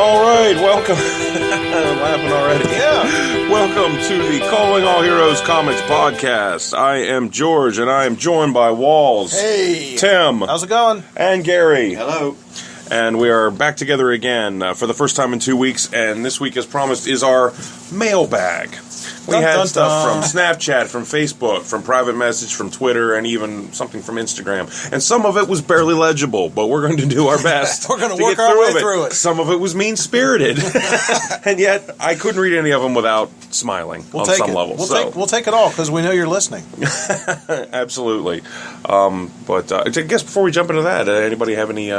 All right, welcome. I'm laughing already. Yeah. Welcome to the Calling All Heroes Comics podcast. I am George, and I am joined by Walls. Hey. Tim. How's it going? And Gary. Hello. And we are back together again for the first time in 2 weeks, and this week, as promised, is our mailbag. We Dun, had dun, stuff dun. from Snapchat, from Facebook, from private message, from Twitter, and even something from Instagram. And some of it was barely legible, but we're going to do our best. We're going to get work our way through it. Some of it was mean-spirited. And yet, I couldn't read any of them without smiling on some level. We'll take it all because we know you're listening. Absolutely. But I guess before we jump into that, anybody have any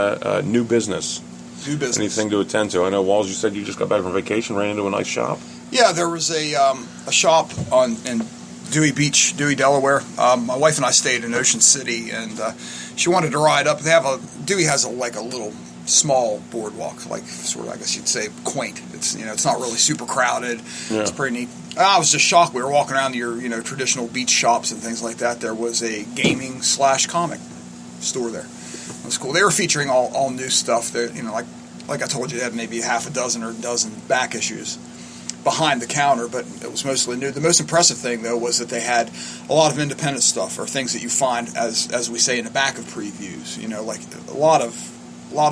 new business? New business. Anything to attend to? I know, Walls, you said you just got back from vacation, ran into a nice shop. Yeah, there was a shop in Dewey Beach, Dewey, Delaware. My wife and I stayed in Ocean City, and she wanted to ride up. Dewey has a little small boardwalk, like sort of, I guess you'd say, quaint. It's not really super crowded. Yeah. It's pretty neat. I was just shocked. We were walking around your traditional beach shops and things like that. There was a gaming/comic store there. It was cool. They were featuring all new stuff. That like I told you, they had maybe half a dozen or a dozen back issues behind the counter, but it was mostly new. The most impressive thing, though, was that they had a lot of independent stuff, or things that you find, as we say, in the back of previews. Like a lot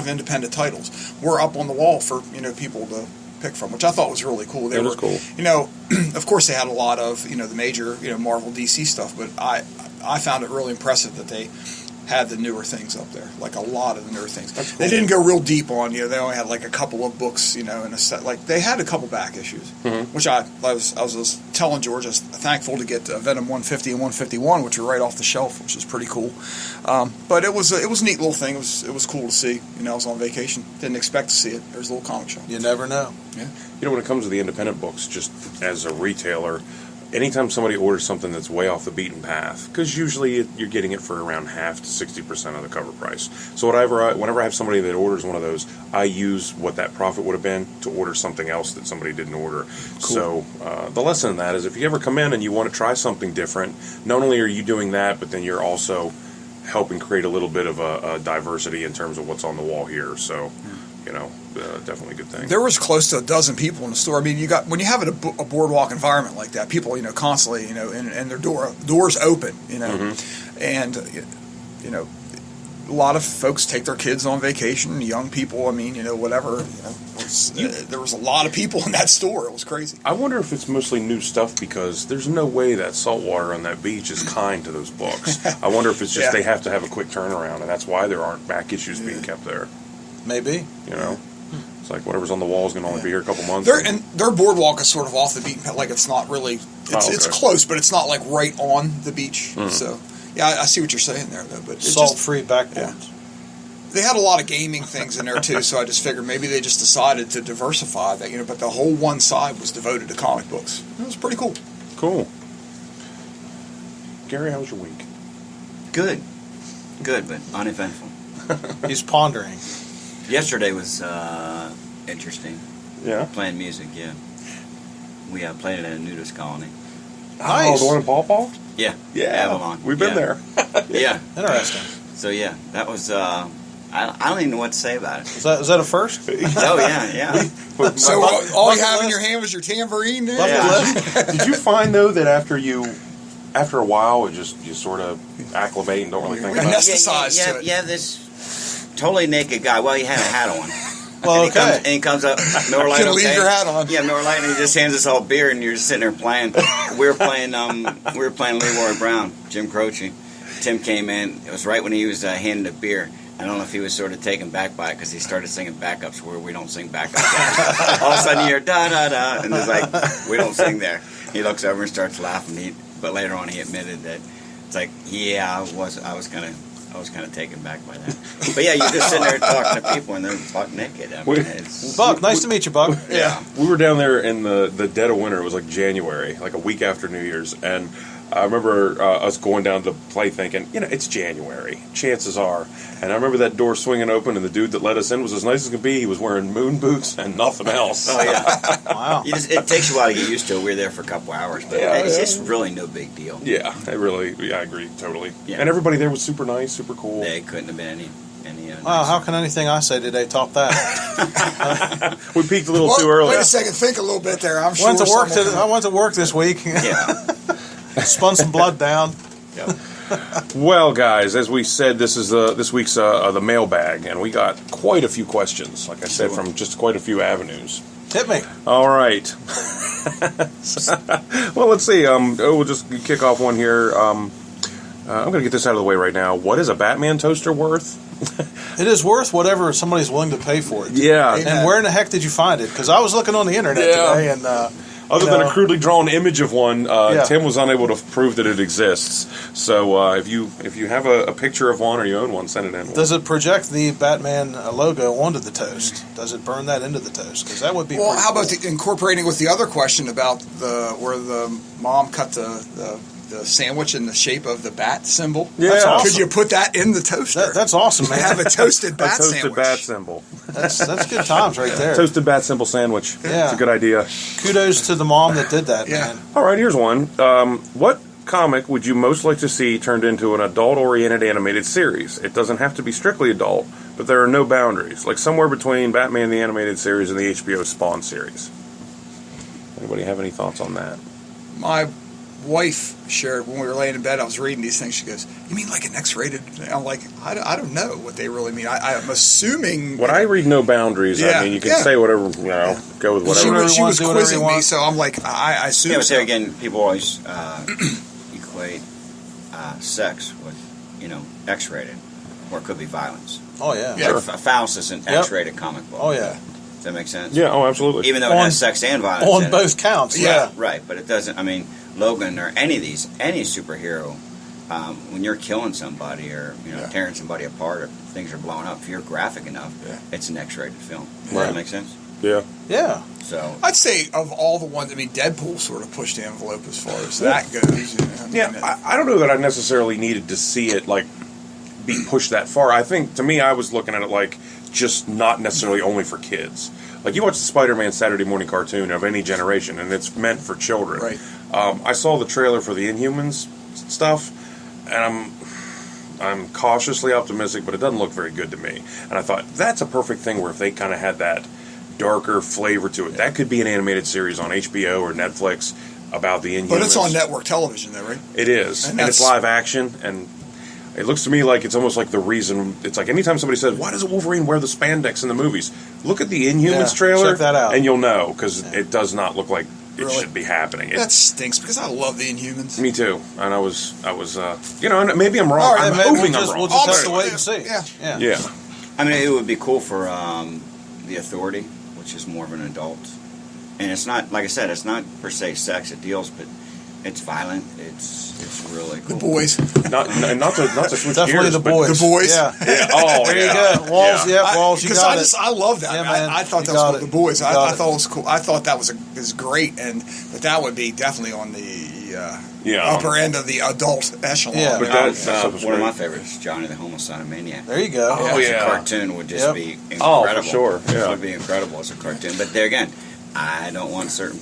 of independent titles were up on the wall for people to pick from, which I thought was really cool. They were cool. Of course, they had a lot of the major Marvel, DC stuff, but I found it really impressive that they had the newer things up there, like a lot of the newer things. That's cool. They didn't go real deep on, they only had like a couple of books, in a set. Like they had a couple back issues, which I was just telling George, I was thankful to get Venom 150 and 151, which were right off the shelf, which is pretty cool. But it was a neat little thing. It was cool to see. I was on vacation, didn't expect to see it. There's a little comic shop. You never know. Yeah. When it comes to the independent books, just as a retailer, anytime somebody orders something that's way off the beaten path, because usually you're getting it for around half to 60% of the cover price. So whenever I have somebody that orders one of those, I use what that profit would have been to order something else that somebody didn't order. Cool. So the lesson in that is if you ever come in and you want to try something different, not only are you doing that, but then you're also helping create a little bit of a diversity in terms of what's on the wall here. So, definitely a good thing. There was close to a dozen people in the store. I mean, when you have a boardwalk environment like that, people, constantly, and their doors open, and, a lot of folks take their kids on vacation, young people, whatever, there was a lot of people in that store. It was crazy. I wonder if it's mostly new stuff because there's no way that salt water on that beach is kind to those books. I wonder if it's just they have to have a quick turnaround, and that's why there aren't back issues being kept there. Maybe. It's like whatever's on the wall is going to only be here a couple months. Their boardwalk is sort of off the beaten path. Like it's not really. It's close, but it's not like right on the beach. Mm-hmm. So yeah, I see what you're saying there, though. But salt-free backboards. Yeah. They had a lot of gaming things in there too, so I just figured maybe they just decided to diversify that. But the whole one side was devoted to comic books. It was pretty cool. Cool. Gary, how was your week? Good, but uneventful. He's pondering. Yesterday was interesting. Yeah. Playing music, yeah. We played it at a nudist colony. Nice. Oh, the one in Paw Paw? Yeah. Yeah. Avalon. We've been there. Yeah. Interesting. So yeah, that was. I don't even know what to say about it. Is that a first? Oh yeah. So all you have in your hand was your tambourine there? Yeah. Did you find though that after a while, you sort of acclimate and don't really think about it? Anesthetized to it. Yeah, this totally naked guy. Well, he had a hat on. Well, okay. And he comes up, Miller Lite, You can leave your hat on. Yeah, Miller Lite, and he just hands us all beer, and you're just sitting there playing. We were playing Leroy Brown, Jim Croce. Tim came in. It was right when he was handing the beer. I don't know if he was sort of taken back by it because he started singing backups where we don't sing backups. All of a sudden you hear da da da, and it's like we don't sing there. He looks over and starts laughing. But later on he admitted that it's like, yeah, I was kind of taken back by that. But yeah, you're just sitting there talking to people and they're buck naked. I mean, Buck, nice to meet you, Buck. Yeah. We were down there in the dead of winter. It was like January, like a week after New Year's, and I remember us going down to play thinking, it's January. Chances are. And I remember that door swinging open, and the dude that let us in was as nice as could be. He was wearing moon boots and nothing else. Oh, yeah. Wow. It takes you a while to get used to it. We were there for a couple hours, but it's just really no big deal. Yeah, I agree totally. Yeah. And everybody there was super nice, super cool. They couldn't have been any. Wow, how can anything I say today top that? We peaked a little Well, too early. wait a second. Think a little bit there. I'm sure. Went to work. someone- I went to work this week. Yeah. Spun some blood down. Well, guys, as we said, this is this week's the mailbag, and we got quite a few questions. Like I said, from just quite a few avenues. Hit me. All right. Well, let's see. We'll just kick off one here. I'm going to get this out of the way right now. What is a Batman toaster worth? It is worth whatever somebody's willing to pay for it. Yeah. And where in the heck did you find it? Because I was looking on the internet Yeah. today, and Other than a crudely drawn image of one, Yeah. Tim was unable to prove that it exists. So if you have a picture of one or you own one, send it in. does it project the Batman logo onto the toast? Does it burn that into the toast? Because that would be. Well, pretty how about cool. incorporating with the other question about where the mom cut the sandwich in the shape of the bat symbol? Yeah. That's awesome. Could you put that in the toaster? That's awesome, man. Have a toasted bat toasted sandwich. bat symbol. That's good times right there. Toasted bat symbol sandwich. Yeah. It's a good idea. Kudos to the mom that did that, Yeah. man. All right, here's one. What comic would you most like to see turned into an adult-oriented animated series? It doesn't have to be strictly adult, but there are no boundaries. Like somewhere between Batman the Animated Series and the HBO Spawn series. Anybody have any thoughts on that? My wife shared when we were laying in bed. I was reading these things. She goes, "You mean like an X-rated?" I'm like, I don't know what they really mean. I'm assuming. When I read no boundaries, Yeah, I mean you can yeah. say whatever, go with She whatever. Whatever was, you she want, was do whatever you quizzing me, want. so I'm like, I assume. Yeah, but so. there again, people always equate sex with, X-rated, or it could be violence. Oh yeah. Yeah. Like Faust is an Yep. X-rated comic book. Oh yeah. Does that make sense? Yeah, oh, absolutely. Even though it On- has sex and violence On in both counts. Yeah. Yeah. Right, but it doesn't. I mean, Logan or any superhero, when you're killing somebody or Yeah. tearing somebody apart or things are blowing up, if you're graphic enough, Yeah. it's an X-rated film. Does Right. that make sense? Yeah. Yeah. So I'd say of all the ones, Deadpool sort of pushed the envelope as far as that goes. Yeah, I don't know that I necessarily needed to see it be pushed that far. I think to me, I was looking at it like just not necessarily only for kids. Like you watch the Spider-Man Saturday morning cartoon of any generation, and it's meant for children. Right. I saw the trailer for the Inhumans stuff, and I'm cautiously optimistic, but it doesn't look very good to me. And I thought that's a perfect thing where if they kind of had that darker flavor to it, that could be an animated series on HBO or Netflix about the Inhumans. But it's on network television, though, right? It is, And and it's that's- live action, and it looks to me like it's almost like the reason. It's like anytime somebody says, "Why doesn't Wolverine wear the spandex in the movies?" Look at the Inhumans Yeah, trailer, check that out. and you'll know because it does not look like it Really? should be happening. That stinks because I love the Inhumans. Me too, and I was, and maybe I'm wrong. All right, I'm maybe hoping we'll I'm wrong. We'll just have Oh, to wait and see. yeah. Yeah, I mean, it would be cool for the Authority, which is more of an adult, and it's not like I said, it's not per se sex. It deals, but it's violent. It's really The cool. boys. not to switch Definitely gears, the but- boys. The boys. Yeah. Yeah, oh, There yeah. you go. Walls. Yeah. Yeah. Walls. You Because got it. I love that. Yeah, man. man. I thought You that got was it. the boys. You I got it. thought it was cool. I thought that was great, but that would be definitely on the upper end of the adult echelon. Yeah. But One that was of my great. favorites, Johnny the Homeless Son of Maniac. There you go. Oh, As yeah. a cartoon would just Yep. be Oh, incredible. for sure, yeah. It would be incredible as a cartoon. But there again, I don't want certain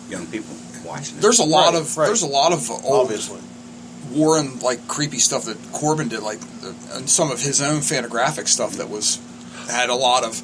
young people watching it. There's a lot Right, of right. there's a lot of old Obviously. Warren creepy stuff that Corbin did, and some of his own Fantagraphic stuff that had a lot of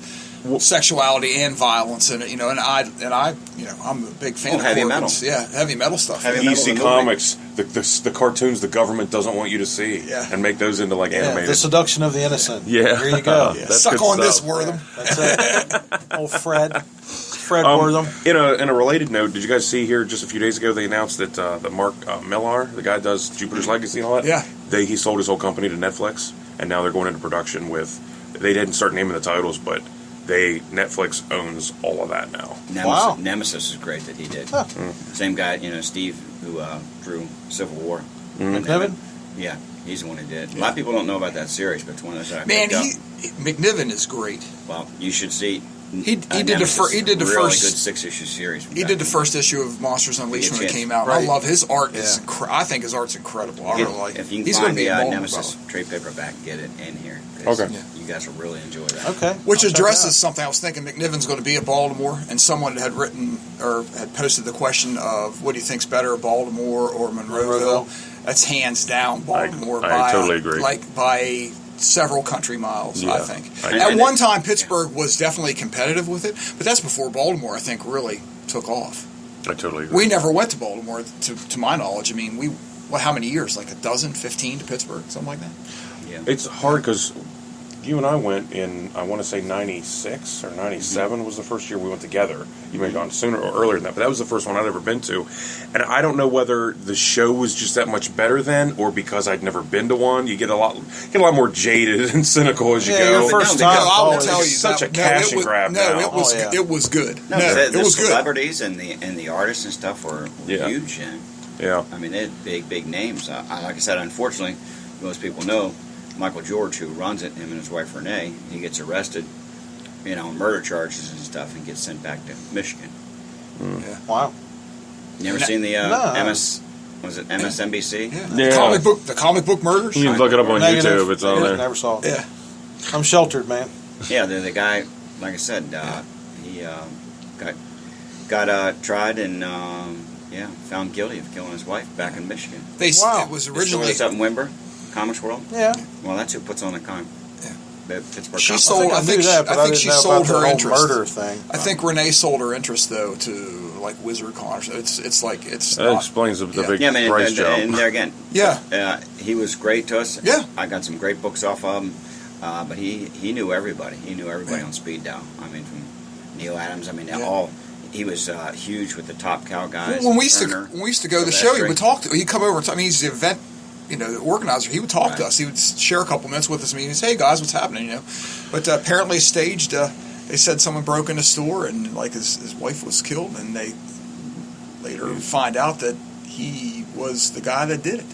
sexuality and violence in it. And I'm a big fan of heavy Corbin's. metal. Yeah, heavy metal stuff. Heavy metal. EC the movie. Comics, the cartoons the government doesn't want you to see, Yeah. and make those into like Yeah, animated. the seduction of the innocent. Yeah. There you go. Yeah, That's suck good on this, stuff. Wortham. That's it. Old Fred. Fred Wortham. In a related note, did you guys see here just a few days ago they announced that the Mark Millar, the guy who does Jupiter's Legacy and all that, Yeah. he sold his whole company to Netflix, and now they're going into production with. They didn't start naming the titles, but Netflix owns all of that now. Wow. Nemesis is great that he did. Huh. Same guy, Steve, who drew Civil War. McNiven? Yeah, he's the one who did. A lot of people don't know about that series, but it's one of those that I Man, picked up. McNiven is great. Well, you should see. He did the Nemesis, he did the really first good 6-issue series. he did the first issue of Monsters Unleashed when it chance. came out. Right. I love his art. Yeah. I think his art's incredible. I really like it. If you can He's going find to be the involved Nemesis about trade paperback, get it in here. 'cause Okay. You guys will really enjoy that. Okay. Which I'll check addresses it something I was thinking. McNiven's going to be at Baltimore, and someone had written or had posted the question of what do you think's better, Baltimore or Monroeville? Monroeville. That's hands down Baltimore. I totally agree. Like by several country miles, I Yeah. think. I- At one time, Pittsburgh was definitely competitive with it, but that's before Baltimore, I think, really took off. I totally agree. We never went to Baltimore, to my knowledge. I mean, how many years? Like a dozen, 15 to Pittsburgh, something like that? Yeah. It's hard because you and I went in, I want to say 96 or 97 was the first year we went together. You may have gone sooner or earlier than that, but that was the first one I'd ever been to. And I don't know whether the show was just that much better then or because I'd never been to one. You get a lot more jaded and cynical as you Yeah, go. your first No, time. because I will always- tell you, it's such that- a cash and grab No, now. it was Oh, yeah. it was good. No, No, the it was good. celebrities and the artists and stuff were Yeah. huge. And, Yeah. I mean, they had big names. Like I said, unfortunately, most people know Michael George, who runs it, him and his wife Renee, he gets arrested, on murder charges and stuff, and gets sent back to Michigan. Wow. You never No. seen the No. MSNBC? Yeah. Yeah. The comic book murders. You can look it up on Negative. YouTube. It's on Yeah, there. Never saw it. Yeah. I'm sheltered, man. Yeah, the guy, like I said, he got tried and found guilty of killing his wife back in Michigan. Wow. It was Originally, originally it's up in Wimber, Comics World. Yeah. Well, that's who puts on the the Pittsburgh. She Comics. sold- I I think knew that, she- but I I think didn't she know sold about the her whole interest. murder thing. I think Renee sold her interest though to like WizardCon. So it's like it's That not, explains the Yeah. big Yeah, I mean, price and jump. there again, yeah. he was great to us. Yeah. I got some great books off of him, but he knew everybody. He knew everybody on speed dial. I mean, from Neil Adams. I mean, Yeah. he was huge with the Top Cow guys. When we used Turner, to go to the show, he Silvestri. would talk to. He'd come over. I mean, he's the event, the organizer. He would talk to Right. us. He would share a couple minutes with us. I mean, he'd say, "Hey guys, what's happening?" But apparently staged. They said someone broke in the store and like his wife was killed, and they later find out that he was the guy that did it.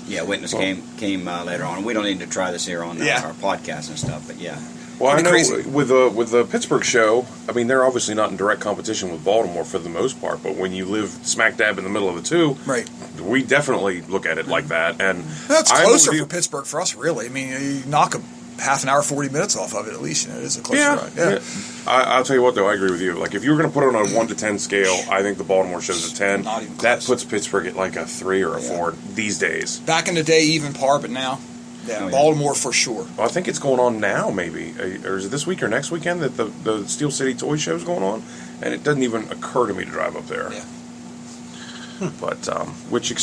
Yeah, witness Well- came later on. We don't need to try this here on Yeah. our podcast and stuff, but yeah. Well, I Pretty know crazy. with the Pittsburgh show, I mean, they're obviously not in direct competition with Baltimore for the most part, but when you live smack dab in the middle of the two, Right. we definitely look at it like that. And That's I closer believe- for Pittsburgh for us, really. I mean, you knock a half an hour, 40 minutes off of it at least. It is a closer Yeah, ride. yeah. I'll tell you what, though, I agree with you. Like, if you were going to put it on a 1 to 10 scale, I think the Baltimore show's a 10. Not even That close. puts Pittsburgh at like a 3 or a 4 these days. Back in the day, even par, but now, Oh, yeah. Baltimore for sure. Well, I think it's going on now, maybe. Or is it this week or next weekend that the Steel City Toy Show's going on? And it doesn't even occur to me to drive up there. Yeah. But, which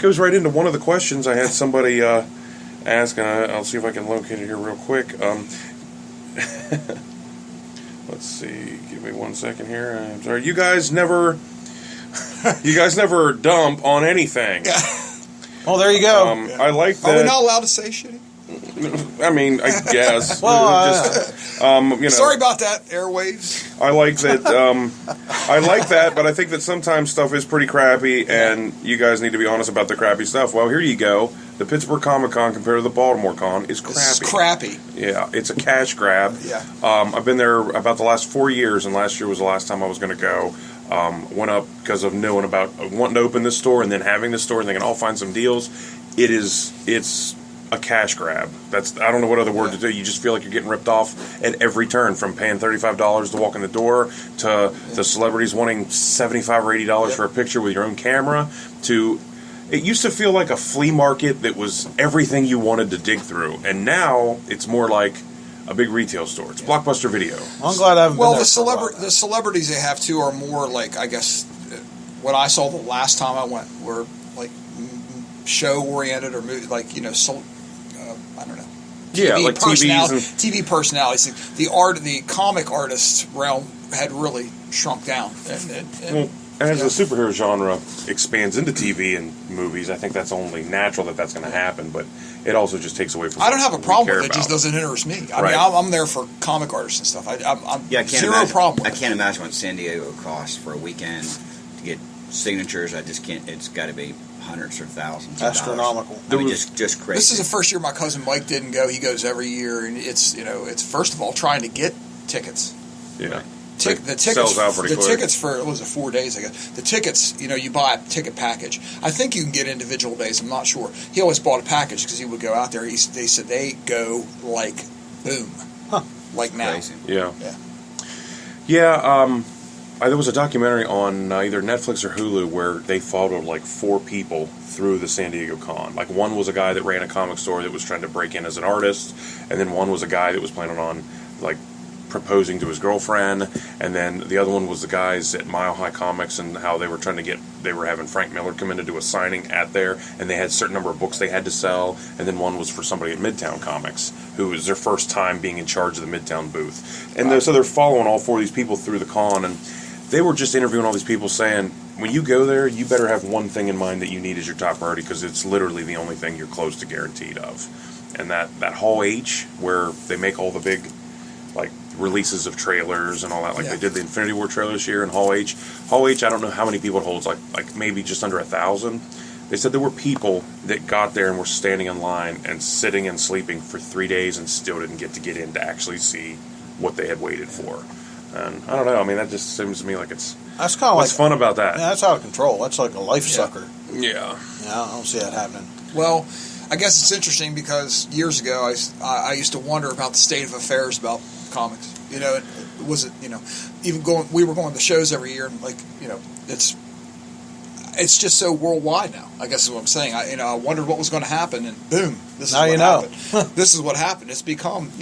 goes right into one of the questions I had somebody ask, and I'll see if I can locate it here real quick. Let's see. Give me 1 second here. I'm sorry. You guys never dump on anything. Well, there you go. I like that. Are we not allowed to say shitty? I mean, I guess. Well, Sorry about that, airwaves. I like that. I like that, but I think that sometimes stuff is pretty crappy, and you guys need to be honest about the crappy stuff. Well, here you go. The Pittsburgh Comic Con compared to the Baltimore Con is crappy. This is crappy. Yeah, it's a cash grab. Yeah. I've been there about the last 4 years, and last year was the last time I was going to go. Went up because of knowing about wanting to open this store and then having this store and thinking I'll find some deals. It's a cash grab. I don't know what other word to do. You just feel like you're getting ripped off at every turn, from paying $35 to walk in the door to the celebrities wanting $75 or $80 for a picture with your own camera to. It used to feel like a flea market that was everything you wanted to dig through, and now it's more like a big retail store. It's Blockbuster Video. I'm glad I haven't Well, been the there for a while. the celebrities they have too are more like, I guess, what I saw the last time I went were like show oriented or like I don't know. Yeah, like TVs and TV personalities. The comic artist realm had really shrunk down. Well, as the superhero genre expands into TV and movies, I think that's only natural that's going to happen. But it also just takes away from. I don't have a what we problem care with it. It just about. doesn't interest me. I Right. mean, I'm there for comic artists and stuff. I'm Yeah, I can't zero imagine. problem. I With can't imagine what San Diego costs for a weekend to get signatures. I just can't. It's got to be hundreds or thousands. Of Astronomical. dollars. I mean, just crazy. This is the first year my cousin Mike didn't go. He goes every year, and it's first of all trying to get tickets. Yeah. The It tickets, sells out pretty the quick. tickets for what was it 4 days ago? The tickets, you buy a ticket package. I think you can get individual days. I'm not sure. He always bought a package because he would go out there. They said they go like boom, like now. crazy. Yeah. Yeah. Yeah. There was a documentary on either Netflix or Hulu where they followed like 4 people through the San Diego Con. Like one was a guy that ran a comic store that was trying to break in as an artist, and then one was a guy that was planning on like proposing to his girlfriend, and then the other one was the guys at Mile High Comics and how they were having Frank Miller come in to do a signing at there, and they had a certain number of books they had to sell, and then one was for somebody at Midtown Comics who was their first time being in charge of the Midtown booth. And so they're following all 4 of these people through the con, and they were just interviewing all these people saying, when you go there, you better have one thing in mind that you need as your top priority, because it's literally the only thing you're close to guaranteed of. And that Hall H, where they make all the big like releases of trailers and all that, like they did the Infinity War trailer this year in Hall H. Hall H, I don't know how many people it holds, like maybe just under 1,000. They said there were people that got there and were standing in line and sitting and sleeping for 3 days and still didn't get in to actually see what they had waited for. And I don't know. I mean, that just seems to me like That's kind of what's fun about that. Yeah, that's out of control. That's like a life sucker. Yeah. Yeah, I don't see that happening. Well, I guess it's interesting because years ago I used to wonder about the state of affairs about comics. You know, we were going to shows every year, and like, you know, it's just so worldwide now. I guess is what I'm saying. I wondered what was going to happen, and boom, this is now what you know. happened. This is what happened. It's become,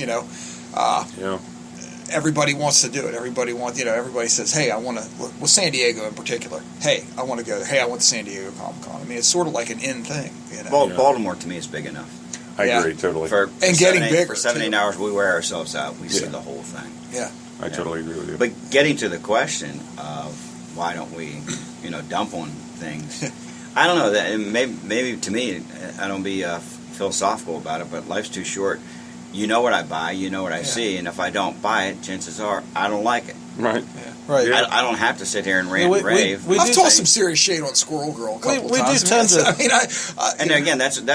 everybody wants to do it. Everybody says, hey, I want to, with San Diego in particular, hey, I want to go there. Hey, I want the San Diego Comic Con. I mean, it's sort of like an in thing. You know? Well, Baltimore to me is big enough. I agree, totally. For getting bigger. For 7-8 too. hours, we wear ourselves out. We see the whole thing. Yeah. I totally agree with you. But getting to the question of why don't we, dump on things, I don't know. That maybe to me, I don't be philosophical about it, but life's too short. You know what I buy, you know what I see, and if I don't buy it, chances are I don't like it. Right. Right. Yeah. I don't have to sit here and rant and rave. I've tossed some serious shade on Squirrel Girl a couple we times. do tend to. I mean, and again, that's and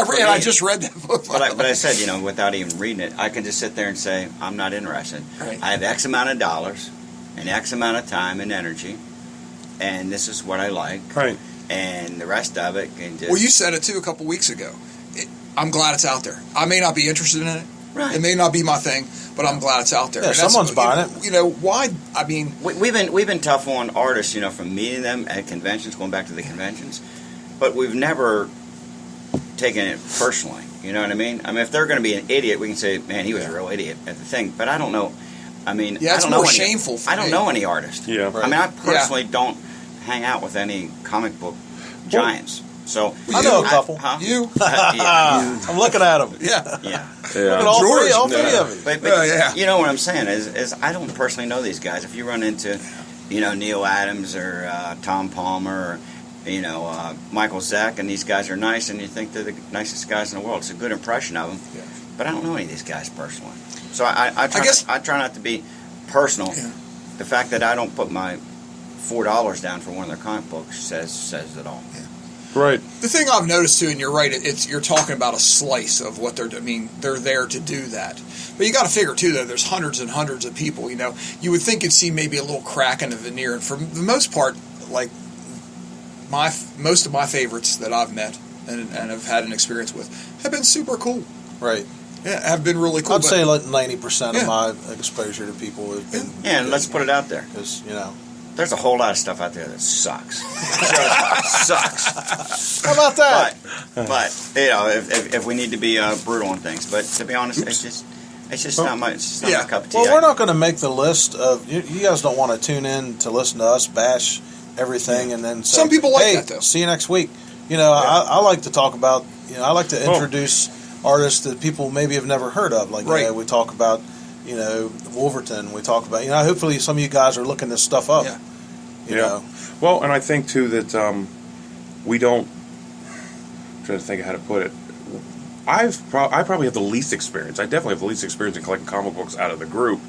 for me. I just read that book. But I said, without even reading it, I can just sit there and say, I'm not interested. Right. I have X amount of dollars and X amount of time and energy, and this is what I like. Right. And the rest of it can just... Well, you said it too a couple weeks ago. I'm glad it's out there. I may not be interested in it. Right. It may not be my thing, but I'm glad it's out there. Yeah, And that's- someone's buying it. You know why? I mean, We've been tough on artists, from meeting them at conventions, going back to the conventions, but we've never taken it personally. You know what I mean? I mean, if they're going to be an idiot, we can say, "Man, he was a real idiot" at the thing. But I don't know. I mean, Yeah, I it's don't know more any, shameful for I don't me. know any artist. Yeah. I mean, I personally don't hang out with any comic book giants. So I know a couple. Huh? you, yeah, I'm looking at them. yeah. yeah. Look at all George, three, all yeah. three of them. But yeah. you know what I'm saying is I don't personally know these guys. If you run into, Neil Adams or Tom Palmer or, Michael Zeck, and these guys are nice, and you think they're the nicest guys in the world. It's a good impression of them. Yeah. But I don't know any of these guys personally. So I try not to be personal. Yeah. The fact that I don't put my $4 down for one of their comic books says it all. Right. The thing I've noticed too, and you're right, you're talking about a slice of what they're. I mean, they're there to do that. But you got to figure too, though, there's hundreds and hundreds of people. You would think you'd see maybe a little crack in the veneer, and for the most part, like most of my favorites that I've met and have had an experience with have been super cool. Right. Yeah, have been really cool. I'd say like 90% Yeah. of my exposure to people have been. Yeah, and let's put it out there. Because, There's a whole lot of stuff out there that sucks. Just sucks. How about that? But if we need to be brutal on things, but to be honest, it's just not my cup of tea. Well, we're not going to make the list of. You guys don't want to tune in to listen to us bash everything and then say, Some people like hey, that, though. see you next week. I like to talk about. I like to introduce artists that people maybe have never heard of. Like Right. we talk about. Wolverton. We talk about. Hopefully some of you guys are looking this stuff up. Yeah. You know. Well, and I think too that we don't. I'm trying to think of how to put it. I probably have the least experience. I definitely have the least experience in collecting comic books out of the group,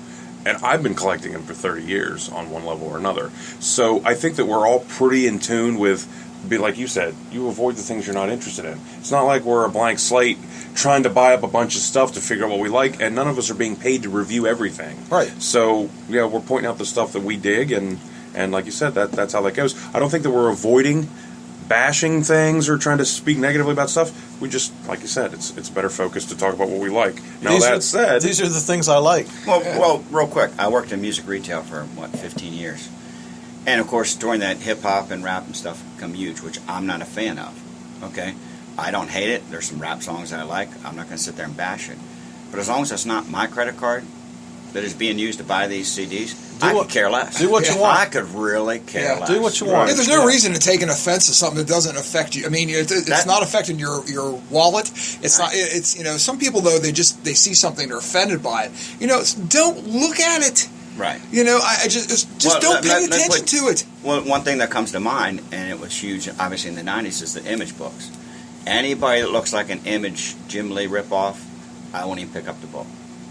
and I've been collecting them for 30 years on one level or another. So I think that we're all pretty in tune with. Be like you said, you avoid the things you're not interested in. It's not like we're a blank slate trying to buy up a bunch of stuff to figure out what we like, and none of us are being paid to review everything. Right. So we're pointing out the stuff that we dig, and like you said, that's how that goes. I don't think that we're avoiding bashing things or trying to speak negatively about stuff. We just, like you said, it's better focused to talk about what we like. Now that said, these are the things I like. Well, real quick, I worked in music retail for 15 years, And of course, during that hip hop and rap and stuff come huge, which I'm not a fan of. Okay, I don't hate it. There's some rap songs that I like. I'm not going to sit there and bash it. But as long as it's not my credit card that is being used to buy these CDs, I could care less. Do what you want. I could really care less. Do what you want. Yeah, there's no reason to take an offense to something that doesn't affect you. I mean, it's not affecting your wallet. It's not. It's some people though they see something they're offended by it. Don't look at it. Right. I just don't pay attention to it. Well, one thing that comes to mind, and it was huge, obviously in the '90s, is the Image books. Anybody that looks like an Image Jim Lee ripoff, I won't even pick up the book.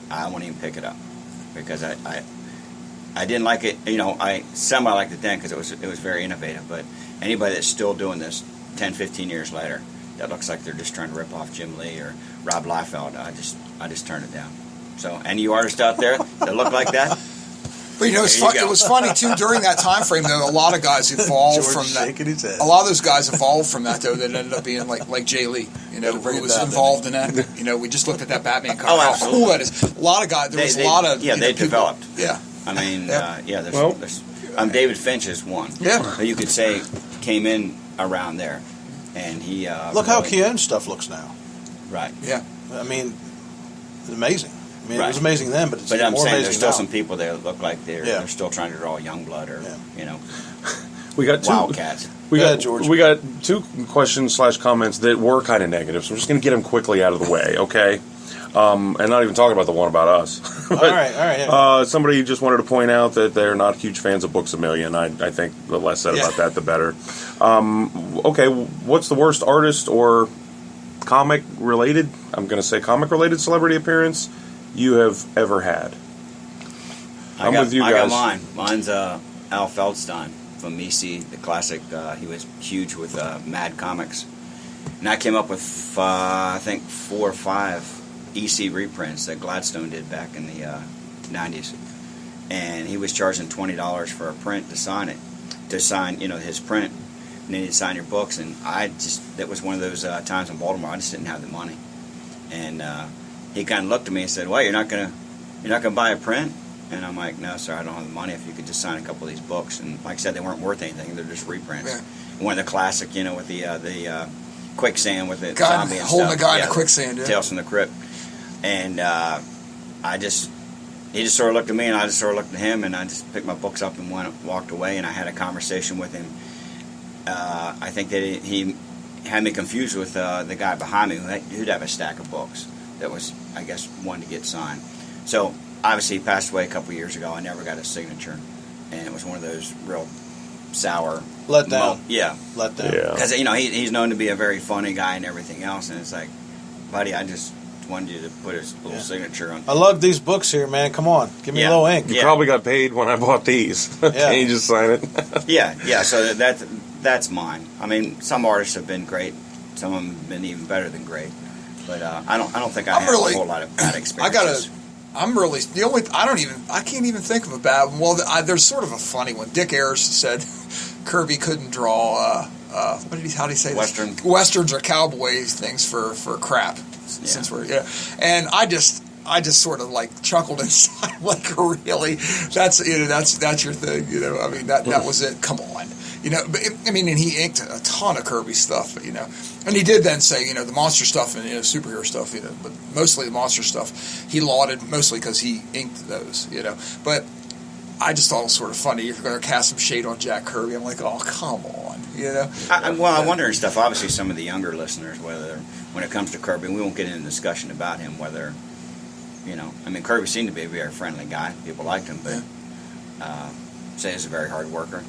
I won't even pick it up because I didn't like it. I semi liked it then because it was very innovative. But anybody that's still doing this 10, 15 years later, that looks like they're just trying to rip off Jim Lee or Rob Liefeld, I just turn it down. So, any you artists out there that look like that. But it was funny too during that time frame though. A lot of guys evolved from that. Shaking his head. A lot of those guys evolved from that though. That ended up being like Jay Lee, who was involved in that. We just looked at that Batman cover. How cool that is! A lot of guys. There was a lot of they developed. Yeah. I mean, yeah. There's David Finch is one. Yeah. Who you could say came in around there, and he Look how Keown's stuff looks now. Right. Yeah. I mean, it's amazing. I mean, Right. it was amazing then, but it's But I'm more saying amazing there's still now. some people there that look like they're still trying to draw Youngblood or We got two. Wildcats. We Go got ahead, George. We got two questions / comments that were kind of negative, so we're just going to get them quickly out of the way, okay? And not even talking about the one about us. All right. Yeah. Somebody just wanted to point out that they're not huge fans of Books A Million. I think the less said about that, the better. Okay, what's the worst artist or comic related? I'm going to say comic related celebrity appearance you have ever had. I'm with you guys. I got mine. Mine's Al Feldstein from EC, the classic. He was huge with Mad Comics. And I came up with, I think, 4 or 5 EC reprints that Gladstone did back in the 90s. And he was charging $20 for a print to sign it, his print. And then he'd sign your books. And that was one of those times in Baltimore, I just didn't have the money. And he kind of looked at me and said, "Well, you're not gonna buy a print?" And I'm like, "No, sir, I don't have the money. If you could just sign a couple of these books." And like I said, they weren't worth anything; they're just reprints. Yeah. One of the classic, with the quicksand with the zombie and holding stuff. a guy in the quicksand. Yeah. Tales from the Crypt. And he just sort of looked at me, and I just sort of looked at him, and I just picked my books up and walked away. And I had a conversation with him. I think that he had me confused with the guy behind me who'd have a stack of books that was, I guess, one to get signed. So obviously he passed away a couple years ago. I never got his signature, and it was one of those real sour Let down. Let down. Yeah. Because he's known to be a very funny guy and everything else, and it's like, buddy, I just wanted you to put his little signature on. I love these books here, man. Come on, give me a little ink. You probably got paid when I bought these. Can you just sign it? Yeah. So that's mine. I mean, some artists have been great. Some of them have been even better than great. But I don't think I have a whole lot of bad experiences. I can't even think of a bad one. Well, there's sort of a funny one. Dick Ayers said Kirby couldn't draw, how did he say this? Westerns or cowboys things for crap. Since and I just sort of like chuckled inside, like, really? That's your thing, I mean, that was it. Come on. But and he inked a ton of Kirby stuff, and he did then say, the monster stuff and superhero stuff, but mostly the monster stuff he lauded mostly because he inked those, But I just thought it was sort of funny. You're going to cast some shade on Jack Kirby. I'm like, oh, come on, I wonder and stuff. Obviously, some of the younger listeners, when it comes to Kirby, we won't get into a discussion about him. Whether, Kirby seemed to be a very friendly guy. People liked him, but say he's a very hard worker.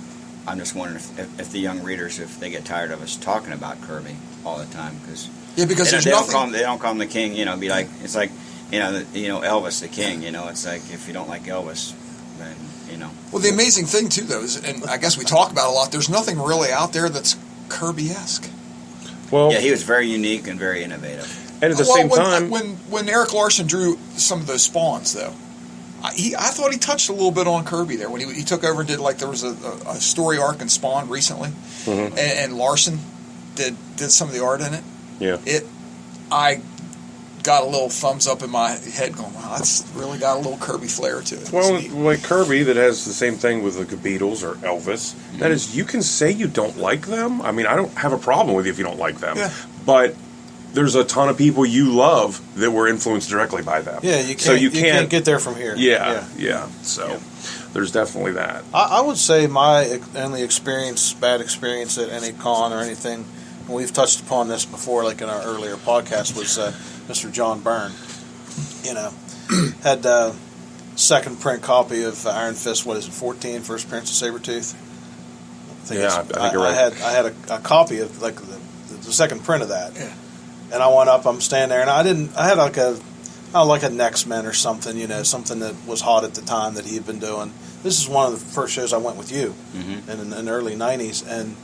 I'm just wondering if the young readers, if they get tired of us talking about Kirby all the time, because they don't call him the king. Be like, it's like Elvis the king. It's like, if you don't like Elvis, then Well, the amazing thing too, though, is, and I guess we talk about it a lot. There's nothing really out there that's Kirby-esque. Well, he was very unique and very innovative. And at the same time, when Eric Larson drew some of those Spawns, though, I thought he touched a little bit on Kirby there when he took over and did, like, there was a story arc in Spawn recently, and Larson did some of the art in it. Yeah. I got a little thumbs up in my head going, wow, that's really got a little Kirby flair to it. Well, It's neat. like Kirby, that has the same thing with the Beatles or Elvis. That is, you can say you don't like them. I mean, I don't have a problem with you if you don't like them. Yeah. But there's a ton of people you love that were influenced directly by them. Yeah, you can't. So you can't get there from here. Yeah. So there's definitely that. I would say my only bad experience at any con or anything, and we've touched upon this before, like in our earlier podcast, was Mr. John Byrne. You know, had second print copy of Iron Fist. What is it? 14, first appearance of Sabretooth. I think you're right. I had a copy of like the second print of that. Yeah. And I went up. I'm standing there, and I had like a Next Men or something. You know, something that was hot at the time that he had been doing. This is one of the first shows I went with you, in the early '90s, and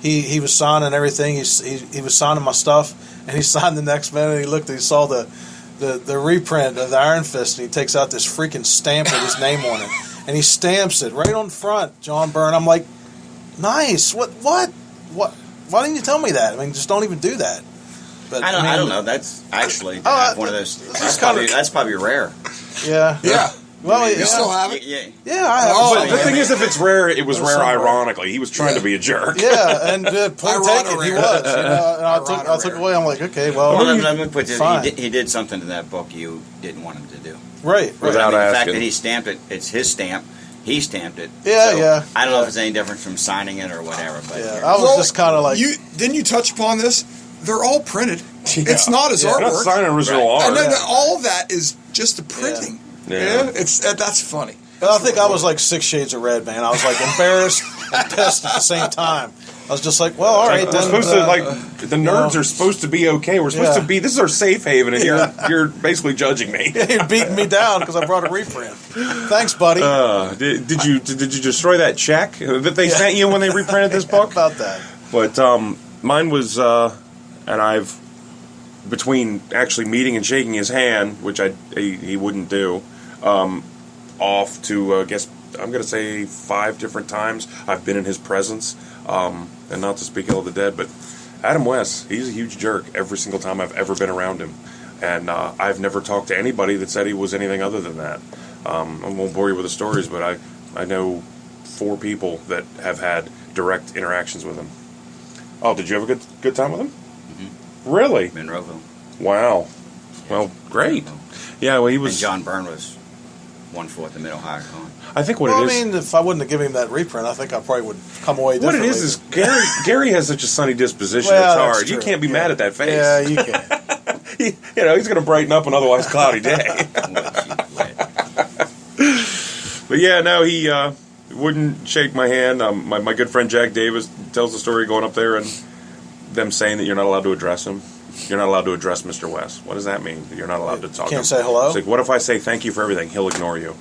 he was signing everything. He was signing my stuff, and he signed the Next Men, and he saw the reprint of the Iron Fist, and he takes out this freaking stamp with his name on it, and he stamps it right on front, John Byrne. I'm like, nice. What? Why didn't you tell me that? I mean, just don't even do that. But I don't know. That's actually one of those. That's probably rare. Yeah. Yeah. Well, You still have it? Yeah. Yeah, I have. Oh, But the thing is, if it's rare, it was rare somewhere. ironically. He was trying to be a jerk. Yeah, and point taken, he was. You know, and I took away. I'm like, okay, well, Well, let me put this. fine. He did something to that book you didn't want him to do. right. Without The fact asking. that he stamped it, it's his stamp. He stamped it. Yeah, So, yeah, I don't know yeah. if it's any different from signing it or whatever. But Yeah, I was just kind of like, didn't you touch upon this? They're all printed. It's not his Not artwork. signing original Right. art. And then all of that is just the printing. Yeah. It's that's funny. but I think I was like 6 shades of red, man. I was like embarrassed and pissed at the same time. I was just like, well, all right, We're then. supposed to the nerds are supposed to be okay. We're supposed Yeah. to be. This is our safe haven, and you're basically judging me. You're beating me down because I brought a reprint. Thanks, buddy. Did you destroy that check that they sent you when they reprinted this book? About that. But mine was, and I've between actually meeting and shaking his hand, which he wouldn't do, off to I guess I'm going to say 5 different times I've been in his presence, and not to speak ill of the dead, but Adam West, he's a huge jerk every single time I've ever been around him, and I've never talked to anybody that said he was anything other than that. I won't bore you with the stories, but I know 4 people that have had direct interactions with him. Oh, did you have a good time with him? Mm-hmm. Really? Monroeville. Wow. Well, great. Yeah, well, he was. And John Byrne was 1/4 the Mid-Ohio Con. I think what Well, it is. I mean, if I wouldn't have given him that reprint, I think I probably would come away What differently. it is Gary has such a sunny disposition. Well, it's that's hard. You true. can't be mad at that face. Yeah, you can. He's going to brighten up an otherwise cloudy day. But yeah, no, he wouldn't shake my hand. My good friend Jack Davis tells the story going up there and them saying that you're not allowed to address him. You're not allowed to address Mr. West. What does that mean? You're not allowed to talk to him. Can't say hello? It's like, what if I say thank you for everything? He'll ignore you.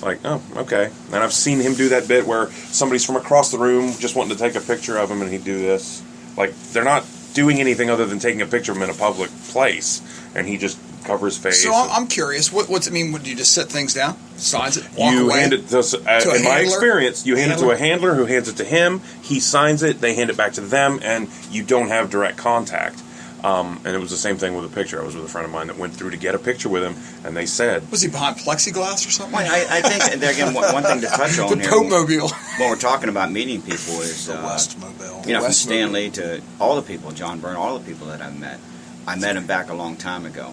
Like, oh, okay. And I've seen him do that bit where somebody's from across the room just wanting to take a picture of him and he'd do this. Like, they're not doing anything other than taking a picture of him in a public place, and he just covers his face. So I'm curious. What's it mean? Do you just set things down, signs it, walk You away? hand it to, a in my handler? experience, you hand it to a handler who hands it to him. He signs it. They hand it back to them, and you don't have direct contact. And it was the same thing with a picture. I was with a friend of mine that went through to get a picture with him, and they said, Was he behind plexiglass or something? Well, I think, there again, one thing to touch on The here Pope Mobile. when we're talking about meeting people is, The Westmobile. from Westmobile. Stanley to all the people, John Byrne, all the people that I've met. I met him back a long time ago,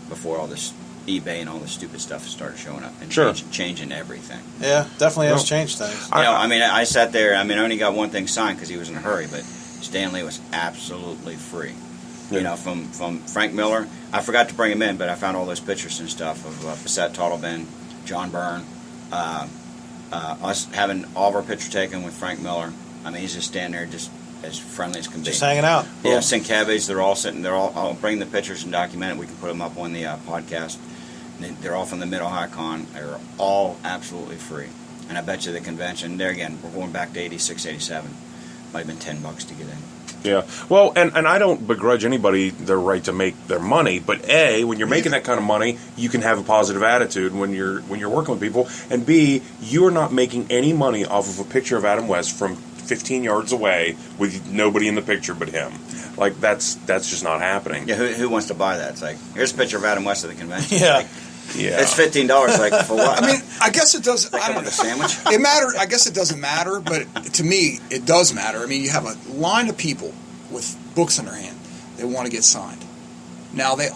before all this eBay and all this stupid stuff started showing up and Sure. changing everything. Yeah, definitely has Well, changed things. I sat there. I only got one thing signed because he was in a hurry, but Stanley was absolutely free. Yeah. You know, from Frank Miller. I forgot to bring him in, but I found all those pictures and stuff of Bassett Tottleben, John Byrne, us having all of our picture taken with Frank Miller. I mean, he's just standing there, just as friendly as can be. Just hanging out. Yeah, Sincabbage, they're all sitting. I'll bring the pictures and document it. We can put them up on the podcast. They're all from the Mid-Ohio Con. They're all absolutely free. And I bet you the convention, there again, we're going back to 86, 87. Might have been $10 to get in. yeah. Well, and I don't begrudge anybody their right to make their money, but A, when you're making that kind of money, you can have a positive attitude when you're working with people, and B, you are not making any money off of a picture of Adam West from 15 yards away with nobody in the picture but him. Like that's just not happening. Yeah, who wants to buy that? It's like, here's a picture of Adam West at the convention. Yeah. Like, Yeah. it's $15. Like, for what? I mean, I guess it does. Like, I come don't with know. a sandwich? It matters. I guess it doesn't matter, but to me, it does matter. I mean, you have a line of people with books in their hand. They want to get signed. Now, they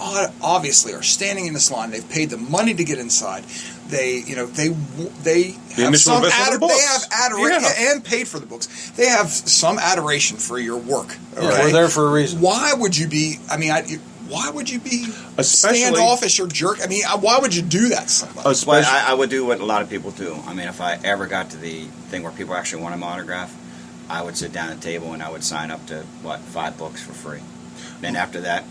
obviously are standing in this line. They've paid the money to get inside. They have initial some investment in the they books. have adoration Yeah. and paid for the books. They have some adoration for your work. Yeah, okay? we're there for a reason. Why would you be? I mean, why would you be Especially- standoffish or jerk? I mean, why would you do that to somebody? Well, Especially, I would do what a lot of people do. I mean, if I ever got to the thing where people actually want my autograph, I would sit down at the table and I would sign up to, 5 books for free. Then after that,